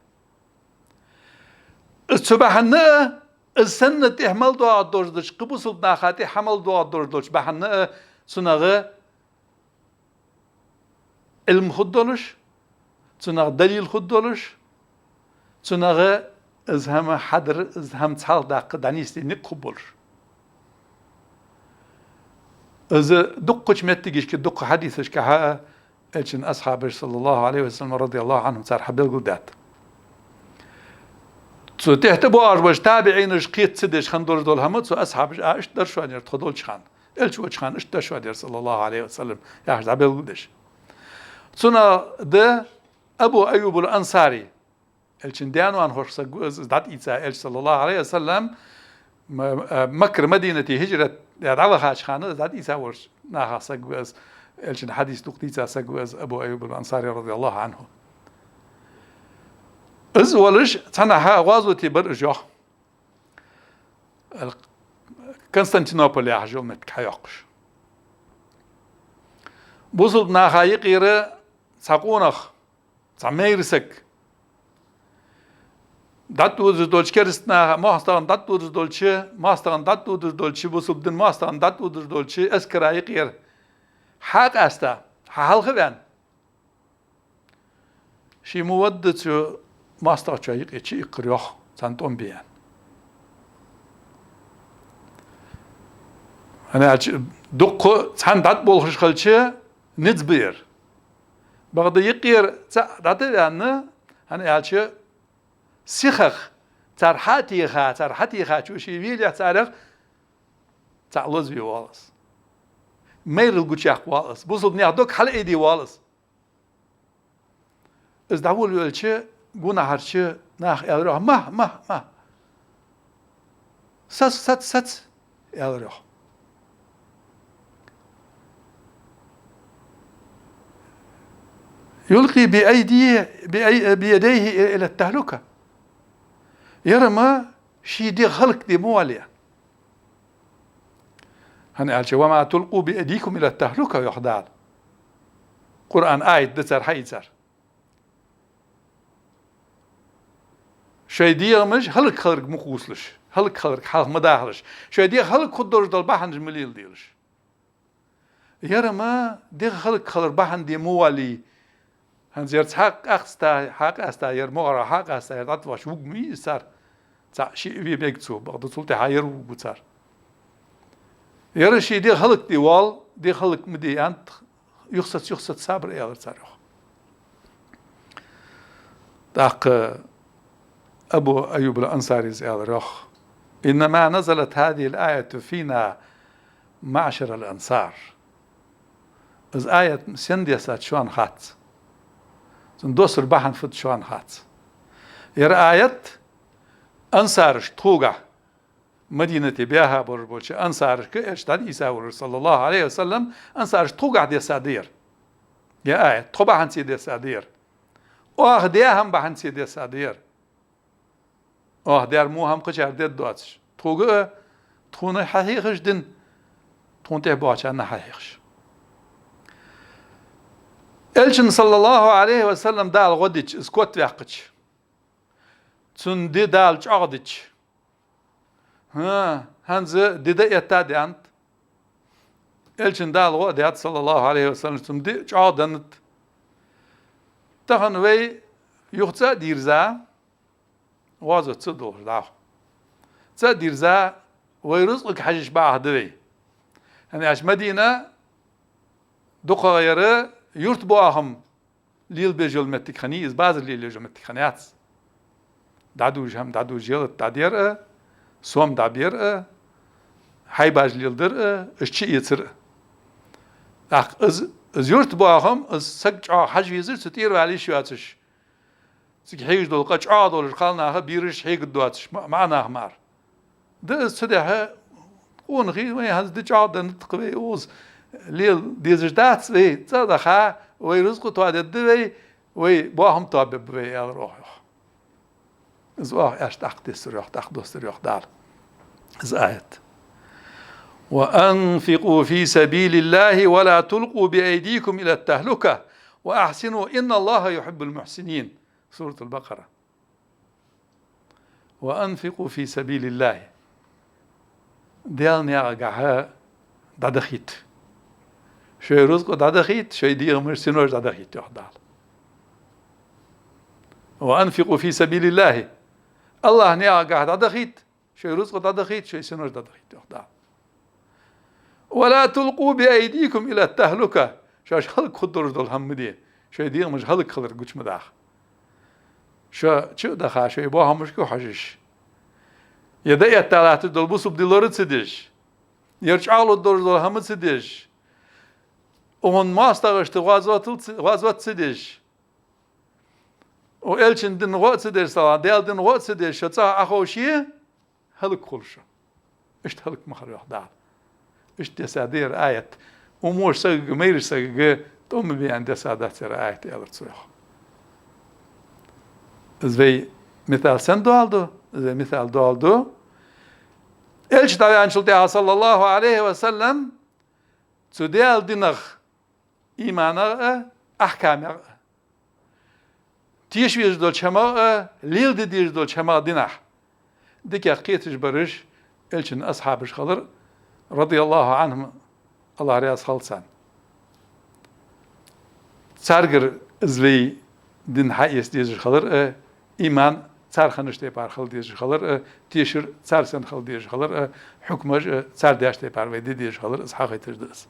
A: صباحا السنة تحمل دعاء دردش قبوس الناخاتي حمل دعاء دردش بحنا سنغ علم خدولش سنغ دليل خدولش سنغ ازهم حدر ازهم تحال داق دانيستي نقبولش از دقش متجيش كدق حديثش كها الشن أصحابش صلى الله عليه وسلم رضي الله عنهم صار حبل قدات سو تهتبو أربش تابعينش قيت سدش خندور دول همت سو أصحابش اشتر شو أنير تخدول شخان الشو شخان اشتر شو أنير صلى الله عليه وسلم يا حبل قدش سنا ده أبو أيوب الأنصاري الشن ديانو عن خرص دات إيسا الش صلى الله عليه وسلم مكر مدينة هجرة دعوة خاش خانة دات إيسا ورش ناها سجوز الشن حديث دقيسا سجوز أبو أيوب الأنصاري رضي الله عنه از ولش تنها غازو تبر جاه Konstantinopol yaxjol metk hayoqış. Buzul nahayi qiri saqunaq sameyrisek datuduz dolçkeristna mahstan datuduz dolçi mahstan datuduz dolçi busubdin mahstan datuduz dolçi eskrayi qir haq asta halqı ben şi muvaddatu mahsta çayık içi iqriyoh santon biyan ana duqqu san dat bolğuş qılçı nizbir bagda yiqir datı yani hani alçı sixaq tarhatiha şu şey vilya tarix تعلز بي والس ميرل قوتشاق والس بوصل نيادوك حل ايدي والس از داول يلشي قونا هرشي ناخ يالروح ما سات يالروح يلقي بيديه إلى التهلكة يرمى شي دي خلق دي مواليا هن قال وما تلقوا بأيديكم إلى التهلكة يحدال قرآن آية دسر حيزر شي دي مش خلق مقوسلش خلق حال مداخلش شي دي خلق خدرش دل بحنج مليل ديلش يرمى دي خلق بحن دي موالي هن زيرت حق استا ير مغرا حق استا ير داتواش وغمي سار تا شي بي بيكتو بعد طولت حير وغوتار ير شي دي خلق دي وال دي خلق مدي انت يخصت صبر يا صاروخ داق ابو ايوب الانصاري زيالروخ انما نزلت هذه الايه فينا معشر الانصار از آية سندية سات شوان خات دوسر بحن فت شوان خات ير آية أنصارش توقع مدينة بيها بربولش أنصارش كأشتاد إيسا صلى الله عليه وسلم أنصارش توقع دي سادير يا آية طبعا سيدي سادير ديهم بحن سيدي سادير دير مو هم قشار ديد دواتش توقع توني حقيقش دين تونته باش أنا حقيقش Elçin sallallahu aleyhi ve sellem dal godiç iskot vaqıç. Tsundi dal çağdiç. Hanzı dide yetadi ant. Elçin dal godiyat sallallahu aleyhi ve sellem tsundi çağdanıt. Tahan ve yuxsa dirza vazo tsudur da. Tsa dirza ve rızık haciş ba'dı ve. Yani aş Medine duqa yarı yurt boğahım lil bejol mettikhaniyiz bazı lil bejol mettikhaniyat daduj hem daduj yıl dadir som dabir haybaj lildir işçi yitir ak az yurt boğahım az sakça hajvizir sutir vali şuatış sik heyj dol qaç adol qalna bir iş heyg duatış mana ahmar de sudaha ونغي ما هذا دجاجة نتقبي اوز ليل ديزجدات وي تصدخا وي رزق توادد وي وي باهم طابب وي الروح زواه اش تقدس روح تقدس روح دار زايت وانفقوا في سبيل الله ولا تلقوا بايديكم الى التهلكه واحسنوا ان الله يحب المحسنين سوره البقره وانفقوا في سبيل الله ديال نياغا دادخيت شوي رزق دادخيت شوي ديغمر سنوش دادخيت يحدال وأنفقوا في سبيل الله الله نياغا دادخيت شوي رزق دادخيت شوي سنوش دادخيت يحدال ولا تلقوا بأيديكم إلى التهلكة شوش خلق خدرش دول هم دي شوي ديغمش خلق خلق قوش مداخ شو دخا شوي بوها مشكو حشش يدأي التالات دول بوسو بدلورة تسدش يرجعوا دول هم تسدش وهن ما استغشت غازوات تسدش وإلشن دين غوت تسدش صلاة ديال دين غوت تسدش شتا أخوشي هلك خلشة إشت هلك مخر يحدال إشت يسادير آية وموش ساق ميرش ساق توم بيان دسادات سير آية يالر تصويح زي مثال سندو aldı مثال دو Elçi dayançıldı sallallahu aleyhi ve sellem Zudel dinag imana ahkam تيشويز دول شماء ليل دير دول شماء دينح ديك قيتش برش إلشن أصحابش خضر رضي الله عنهم الله رياض خلصان سارجر زوي دين حيس ديش خضر إيمان سار خنش تبار خل ديش خضر تيشر سار سن خل ديش خضر حكمش سار ديش تبار ودي ديش خضر إصحاق يتجدس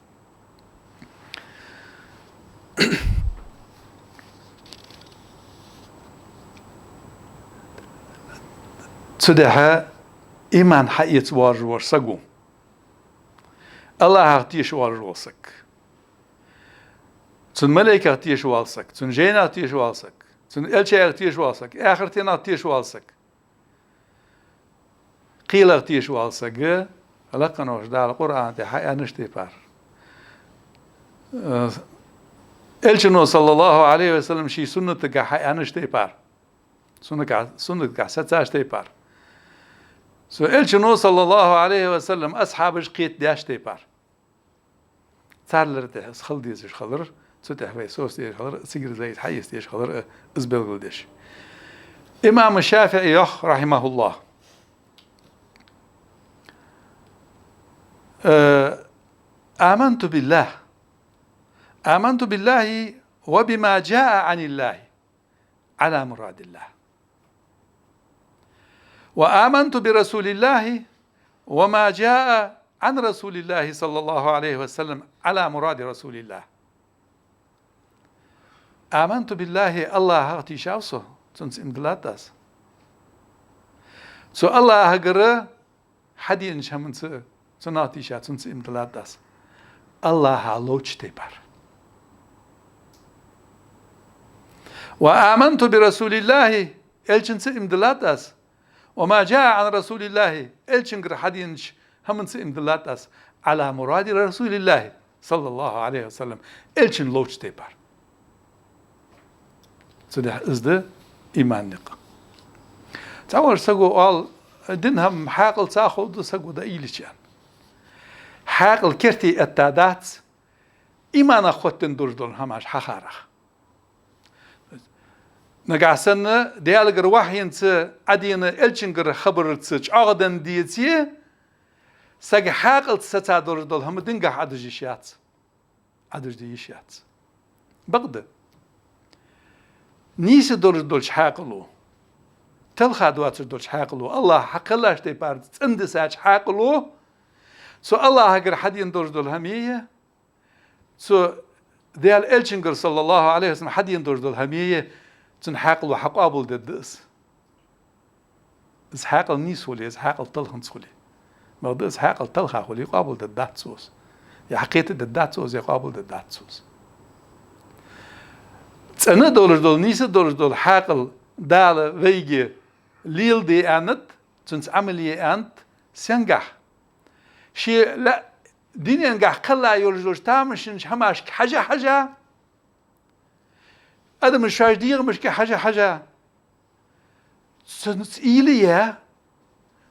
A: تدها إيمان حقيقة وارجور سقو الله هاتيش وارجور سك تن ملائكة هاتيش والسك تن جينا هاتيش والسك تن إلشي هاتيش والسك آخرتين هاتيش والسك قيل هاتيش والسك لقنا وجدال القرآن تحقيقة نشتي بار إلشنو صلى الله عليه وسلم شي سنة تحقيقة نشتي بار سنة تحقيقة نشتي بار إلشنو صلى الله عليه وسلم أصحابش قيت داش تيبار تعرلر خل ديش خلر تتح في سوس ديش خلر سجر زيت حيس ديش خلر أزبل ديش إمام الشافعي رحمه الله آمنت بالله وبما جاء عن الله على مراد الله وآمنت برسول الله وما جاء عن رسول الله صلى الله عليه وسلم على مراد رسول الله آمنت بالله الله هاتي شاوسو تنس امدلاتاس سو الله هجر حدي انش همنس سناتي شا تنس امدلاتاس الله هالوش تبار وآمنت برسول الله الجنس امدلاتاس وما جاء عن رسول الله الشنقر حدينش هم نسيم دلاتاس على مراد رسول الله صلى الله عليه وسلم الشن لوش تبار صدق ازده إيمان نق تعور سقو قال دينهم حاقل تاخذ سقو ده إيلشان حاقل كرتي التادات إيمان أخوتن دول هماش حخارخ نقاسنا ديالجر وحين عدينا إلشنجر خبر تسج عقدن ديتي سج حاقل ستادر دول هم دنجح عدجيشات عدجيشات بغدا نيس دول حاقلو تلخا دوات دول حاقلو الله حق الله شتي بارد تندساج حاقلو سو الله هجر حدين دول همية سو ديال إلشنجر صلى الله عليه وسلم حدين دول همية تن حاقل وحق قابل ددس إز حاقل نيس ولي إز حاقل طلخن سولي ما ده إز حاقل طلخا ولي قابل ددات سوس يا حقيقة ددات سوس يا قابل ددات سوس تنا دول نيس دول حاقل دال ويجي ليل دي أنت تنس عملية أنت سنجح شيء لا دين ينجح كلا يرجع تامشنش هماش حاجة هذا مش شاجدير مش كحاجة سنسئيلية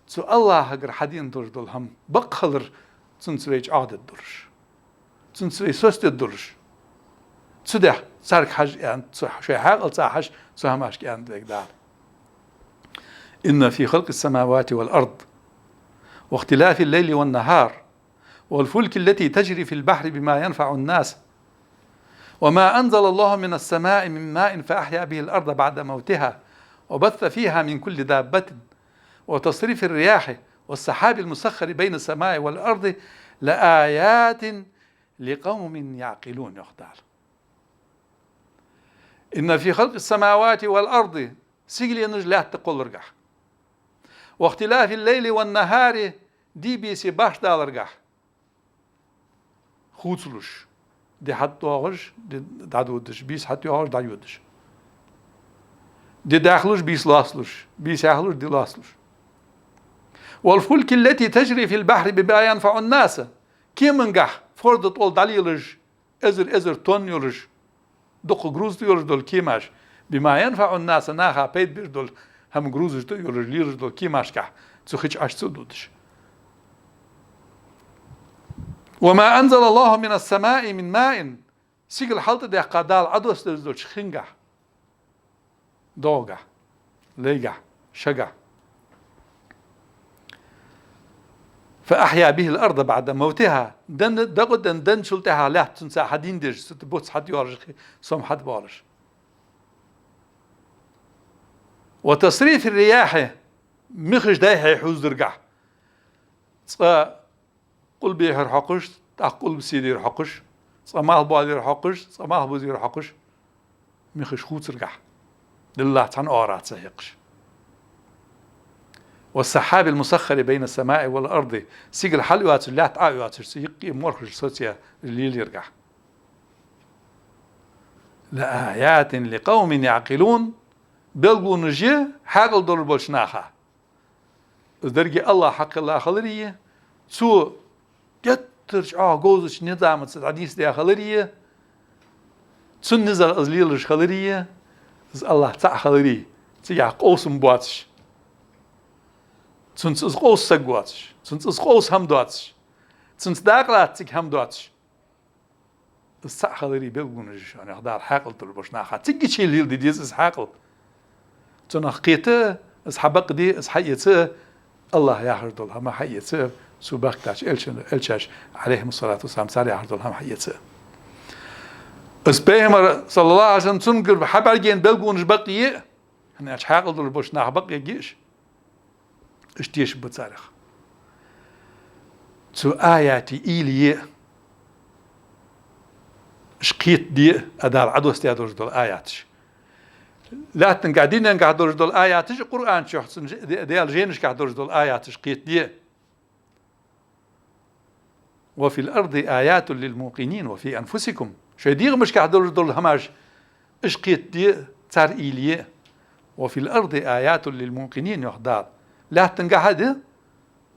A: سو الله هجر حدين دول هم بقهلر سنسريج عادة درش سنسري سوست درش سده سارك حاج يعني شيء حاقل صاحش سهماش كأن ذيك دار إن في خلق السماوات والأرض واختلاف الليل والنهار والفلك التي تجري في البحر بما ينفع الناس وما أنزل الله من السماء من ماء فأحيا به الأرض بعد موتها وبث فيها من كل دابة وتصريف الرياح والسحاب المسخر بين السماء والأرض لآيات لقوم يعقلون يختار إن في خلق السماوات والأرض سيجلي نجلات تقول رجح واختلاف الليل والنهار دي بيسي باش دال رجح خوتلوش دي حتى واغش دي دادودش بيس حتى واغش دايودش دي داخلوش بيس لاسلوش بيس ياخلوش دي لاسلوش والفلك التي تجري في البحر بما ينفع الناس كي منجح فرض طول دليلج ازر تون يورج دق جروز يورج دول كيماش بما ينفع الناس ناخا بيت بير دول هم جروز يورج ليرج دول كيماش كح تسخيش اش تسودش وما أنزل الله من السماء من ماء سيقل حالت ده قادال عدو استرزدول شخنقع دوقع ليقع شقع فأحيا به الأرض بعد موتها دن شلتها لا تنسى حدين ديش ستبوتس حد يورج صوم حد بورج وتصريف الرياح مخش دايح يحوز درقع قل بيحر حقش تقول بسيدي رحقش صماه بالي رحقش صماه بوزي رحقش مخش خوت رقع لله تان أورات سيقش والسحاب المسخر بين السماء والأرض سيقل حلوات لا تعاوات سيقي مرخش سوتيا الليل يرقع لآيات لقوم يعقلون بلغو نجي حاقل دور بولشناخا درجي الله حق الله خلريه سو يترج غوزش نظام الحديث دي خلريه تسن نزل ازليلش خلريه الله تاع خلريه تيا قوسم بواتش تسن قوس سغواتش تسن قوس هم دواتش تسن داقلات تيك هم دواتش الساعة خلري بلغو نجي يعني اخدار حاقل دور بولشناخا تيجي شي الليل دي ديز حاقل تنقيته أصحابك دي أصحيته الله يحرضلها ما حيته سباقتاش إلشاش عليهم الصلاة والسلام ساري يحرضلها ما حيته أسبيهم صلى الله عليه وسلم تنقر بحبر جين بلغونش بقية هنا أش حاقل دول بوش ناح بقية جيش اشتيش بتصارخ تو آياتي إيلية شقيت دي أدار عدو استيادوش دول آياتش لكن قاعدين نقعدوا دول آيات القرآن شو حسن ديال جينش قاعدوا دول آيات قيت دي وفي الأرض آيات للموقنين وفي أنفسكم شو ديغ مش قاعدوا دول هماش قيت دي تار إيلية وفي الأرض آيات للموقنين يخدار لكن قاعد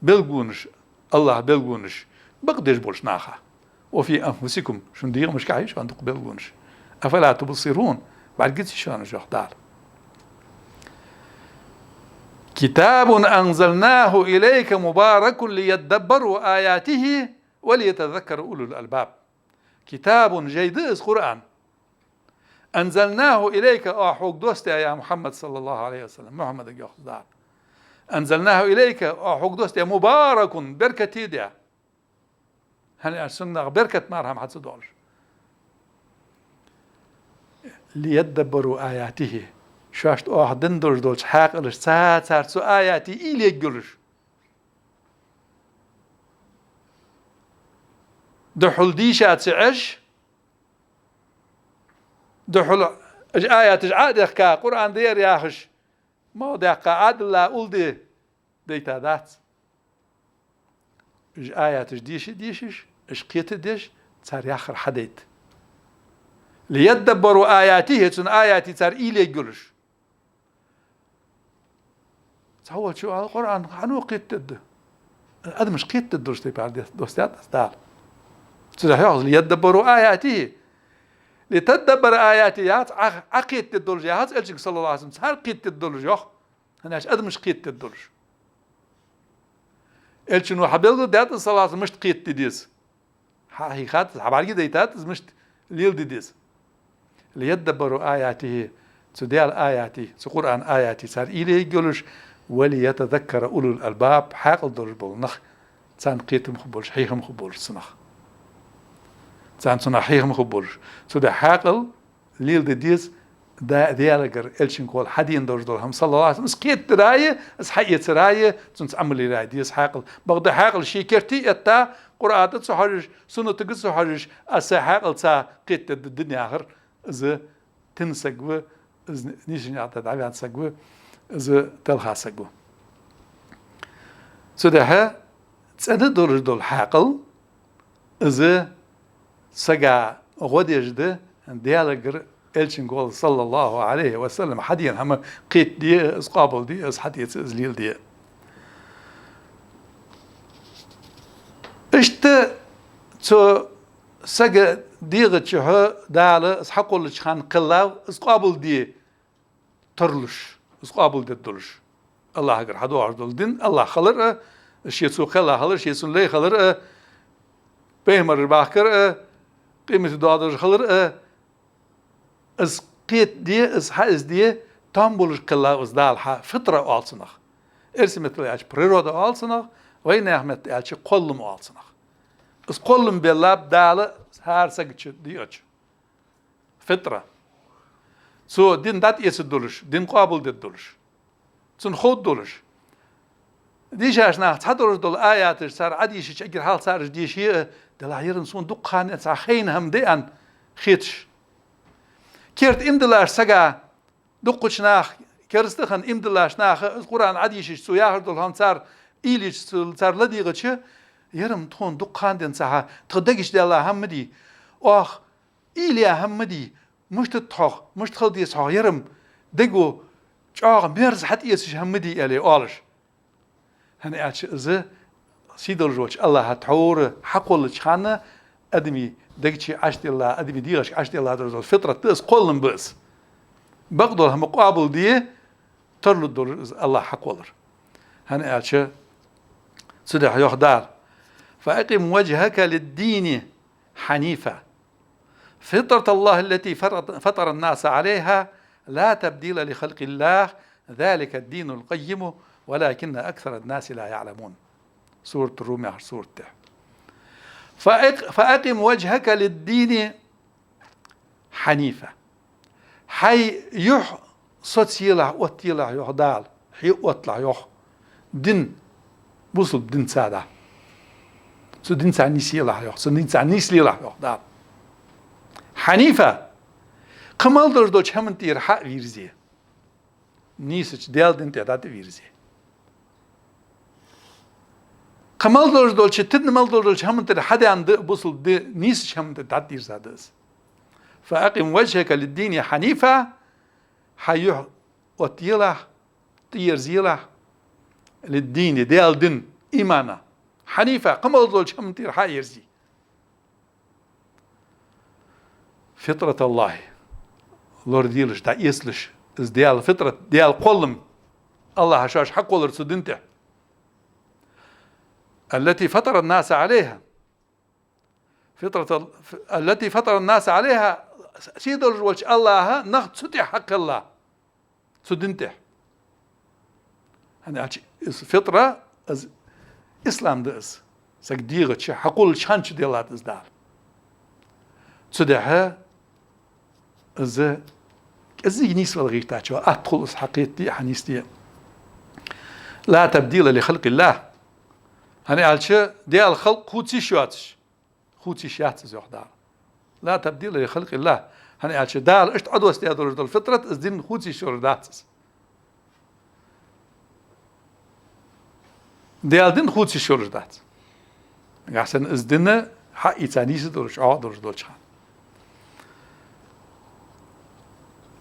A: بلغونش الله بلغونش بقدرش بولش ناخا وفي أنفسكم شو ديغ مش قاعدش عندك بلغونش أفلا تبصرون بعد قلت شلون يختار كتاب أنزلناه إليك مبارك ليدبروا آياته وليتذكر أولو الألباب كتاب جيد قرآن أنزلناه إليك أحوك دوست يا محمد صلى الله عليه وسلم محمد يختار أنزلناه إليك أحوك دوست يا مبارك بركة دي هل أسنغ بركة مرهم حتى دولش ليدبروا آياته شاشت أحدن دولش حاقلش سات سو آياتي إليك قلش دحل ديشات سعش دحل آيات عادك كا قرآن دير ياخش ما دقا عاد لا أول دي ديتا ذات آيات ديشش اشقيت ديش صار ياخر حديت ليدبروا آياته تن آياتي صار إليك قلش تحول شو القرآن حنو قيت تد هذا مش قيت تدرش تبع دوستات استال تزحيح ليدبروا آياته لتدبر آياتيات عقيت تدرج يا هذا الشيء صلى الله عليه وسلم صار قيت تدرج يا هناش هذا مش قيت تدرج الشنو حبيل ده صلى الله عليه وسلم مش قيت تديس حقيقات حبالي ديتات مش ليل ديس ليدبروا آياته تديال آياتي القرآن آياتي صار إليه يقولش وليتذكر أولو الألباب حاقل دربول نخ تان قيتم خبولش حيهم خبولش سنخ تان سنخ حيهم خبولش سودا حاقل ليل ديز دا ديالجر إلشين قول حدين دول هم صلى الله عليه وسلم سقيت تراية سحيت تراية تنس عملي راي ديز حاقل بغدا حاقل شي كرتي اتا قرآن تصحرش سنة تصحرش أسا حاقل تا قيت الدنيا آخر إذا تنسقوا إذا نيجي نعطي عبي عن سقوا إذا تلخا سقوا سودها تسأل دول حاقل إذا سقى غودي جده ديالجر إلشين قول صلى الله عليه وسلم حديث هم قيت دي إسقابل دي إس حديث إزليل دي إشت تو سجى ديغة شها دالة إسحقول لشان قلاو إسقابل دي ترلش إسقابل دي تدلش الله أجر حدو عرض الدين الله خلر شيء سو خلا خلر شيء سن لي خلر بيمر باكر قيمة دادر خلر از قيت دي از حائز دي تامبولش كلا از دالها فطرة آلسنخ ارسمت ليش بريرودة آلسنخ وين احمد ليش قلم آلسنخ از قلم بلاب دال هر سجتش ديوش فطرة سو دين دات يسدولش دين قابل ددولش سن خود دولش ديش عشنا تحضر دول آيات صار عديش أجر حال صار ديش هي دلاهيرن سون دقان صاحين هم ديان خيتش كيرت إمدلاش سجا دقش ناخ كرستخن إمدلاش ناخ القرآن عديش سو ياهر دول هم صار إيليش صار لديغتش يرم تون دقان دين صاحا تقدقش دلا هم دي أخ إيليا هم دي مش تتخ مش تخلدي صح يرم دقو جاغ ميرز حتى يسش هم دي إلي أولش هني أتش إذا سيدل روش الله هتحور حقول لشخانة أدمي دقتشي عشت الله أدمي ديغش عشت الله درزول فطرة تس قولن بس بقدر هم مقابل دي ترلو دور الله حقولر هني أتش سدح يخدار فأقم وجهك للدين حنيفة فطرة الله التي فطر الناس عليها لا تبديل لخلق الله ذلك الدين القيم ولكن أكثر الناس لا يعلمون سورة الروم سورة فأقم وجهك للدين حنيفة حي يح صوتيلا وطيلا يخدال حي وطلع يخ دين بوصل دين سادة سو دين سعنيسي لا يخ سو دين سعنيسي لا يخدال حنيفة قمال درجة همن تير حق ويرزي نيسش ديال دين تعداد ويرزي قمال درجة تدن مال درجة همن تير حدا عند بوصل دي نيسش همن تعداد يرزادس فأقم وجهك للدين حنيفة حيوح وطيله تيرزيله للدين ديال دين إيمانا حنيفة قمال درجة همن تير حق يرزي فطرة الله لور ديلش دا يسلش از ديال فطرة ديال قلم الله هشاش حق ولر سدنته التي فطر الناس عليها فطرة التي فطر الناس عليها سيدر وجه الله نخت ستي حق الله سدنته يعني فطرة از إسلام دس سقديغة شيء حقول شانش ديالات از دار سدها از نيس والغير تاچو أدخل حقيقتي حنيستي لا تبديل لخلق الله هني علش دي الخلق خوتي شواتش زوحدار لا تبديل لخلق الله هني علش دال اشت عدو استيادور الفطرة از دين خوتي شورداتس ديال دين خوتي شوردات عشان از دين حقي تانيس دورش دورش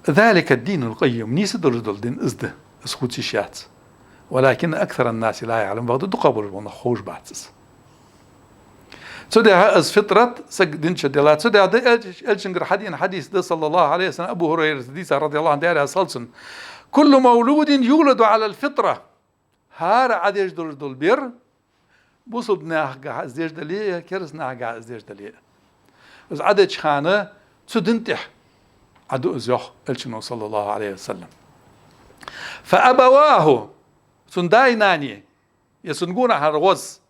A: ذلك الدين القيم نيس دول دين ازده اسخوتي شات ولكن أكثر الناس لا يعلم بعض دقابل ونخوش بعتس سودها از فطرة سجدين شديلات سودها ده الجنجر حديث ده صلى الله عليه وسلم أبو هريرة حديث رضي الله عنه عليه صلصن كل مولود يولد على الفطرة هار عديش دول بير بوصل ناقع ازديش دليه كرس ناقع ازديش دليه از عدد خانة سودنتح عدو أزيوخ الشنو صلى الله عليه وسلم فأبواه سنداي ناني يسنقون هر غز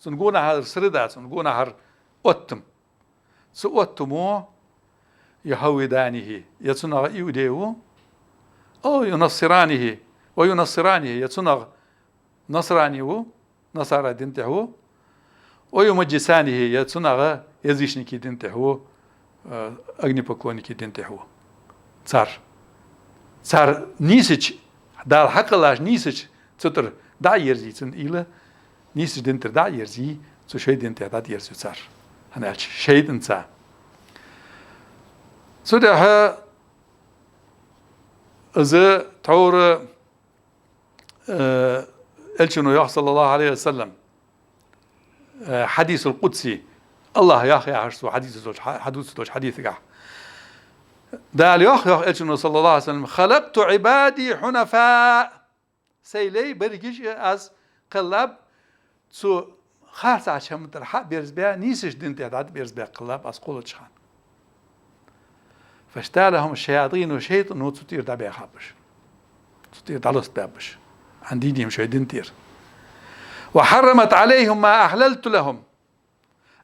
A: سنقون هر سردا سنقون هر أتم سأتمو يهودانه يتنغ يوديو أو ينصرانه وينصرانه يتنغ نصرانيه نصارى دينته ويمجسانه يتنغ يزيشنكي دينته أغني بكونكي دينته صار نيسج دال حقلاش نيسج تطر دا يرزي تن إلى نيسج دينتر دا يرزي تو شيء دينتر دا يرزي صار هنا شيء دينتر سودها إذا تور الشنو يحصل الله عليه وسلم حديث القدسي الله يا أخي عرسو حديث قاع دال يا أخي الشنو صلى الله عليه وسلم خلقت عبادي حنفاء سيلي برجيش از قلب تو خارس عشان مترحق بيرز بيها نيسش دين تعداد بيرز بيها قلاب أسقول تشخان فاشتالهم الشياطين وشيط إنه تطير دبيع خابش تطير دلوس بابش عن دينهم شيدين تير وحرمت عليهم ما أحللت لهم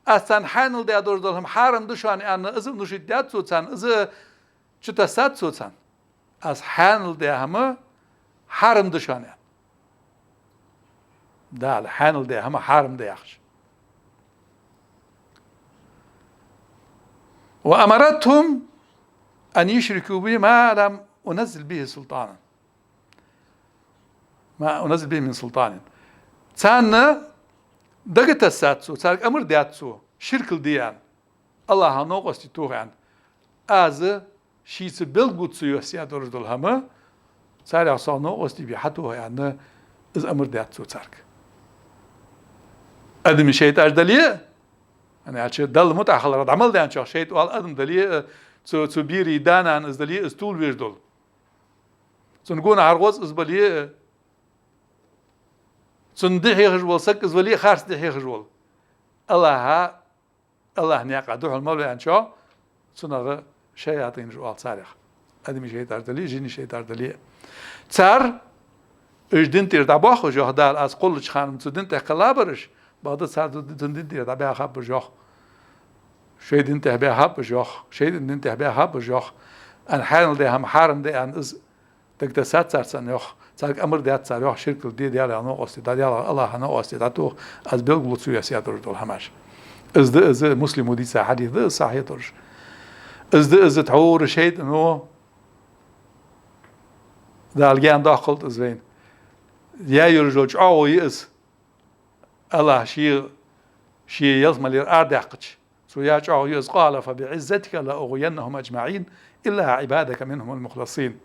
A: أستان حانل دي أدور دولهم حارم دوشان أن إذا نشيد ديات سوتسان إذا شتسات سوتسان أس حانل دي هم حارم دوشان يعني ده الحانل دي هم حارم دي أخش وأمرتهم أن يشركوا به ما لم أنزل به سلطانا ما أنزل به من سلطان تانا دقت الساتسو تارك أمر دياتسو شرك الديان الله نوقس تتوغان از شيء بلغوتسو يسيا دورج دولهما سارع صار نوقس تبي حتوه يعني از أمر دياتسو تارك أدم شيء تاجدليه أنا عشان دل متأخر رد عمل ده أنشأ شيء وال أدم دليه تو بيري دانا از دليه استول ويردول سنقول عرض از بليه سندحي خجول سك از بليه خارس دحي خجول الله نياق عدوه المولى أنشأ سنغ شياطين جوال صارخ أدم شيء تاجدليه جيني شيء تاجدليه صار اجدين تير دباخ جهدال از قلش خانم تدين تقلابرش بعد صار تدين تير دباخ خب جه شيء دين تهبه هب جه شيء دين تهبه هب جه أن حال ده هم حرم ده أن إز تقدسات صار سنيخ صار أمر ده صار يخ شرك دي ديال أنا قصدي ده ديال الله أنا قصدي ده تو از بيقول تسوي سيادة رجل هماش إز مسلم ودي حديث ده صحيح ترج إز تعور شيء إنه ده الجان داخل إزين يا يرجوج أو يأس الله شيء يزمل يرأدقش سوياج أو يأس قال فبعزتك لأغوينهم أجمعين إلا عبادك منهم المخلصين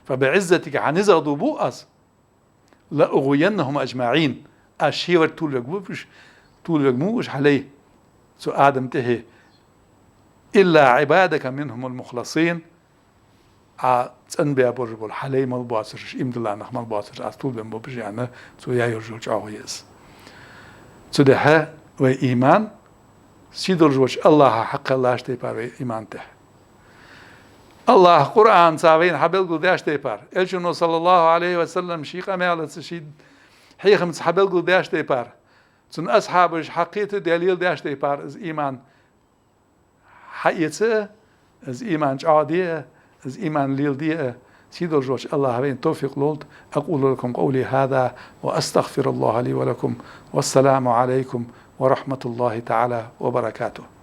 A: فبعزتك عنزغ بؤس لأغوينهم أجمعين الشيء طول يقموش عليه سو آدم تهي إلا عبادك منهم المخلصين تنبيا برجبول حلي مال باسرش إمد الله نخمال باسرش أستول بن بوبش يعني سو يا يرجوج أو يس سو ده وإيمان سيد الرجوج الله حق الله اشتبار إيمان ته الله قرآن سابين حبل قل داش تبار إلشنو صلى الله عليه وسلم شيخ أمال تشيد حيخم حبل قل داش تبار سن أصحابش حقيقة دليل داش تبار از إيمان حقيقة از إيمان عادية از إيمان ليل دي سيد الرجوج الله بين توفيق لولد أقول لكم قولي هذا وأستغفر الله لي ولكم والسلام عليكم ورحمة الله تعالى وبركاته.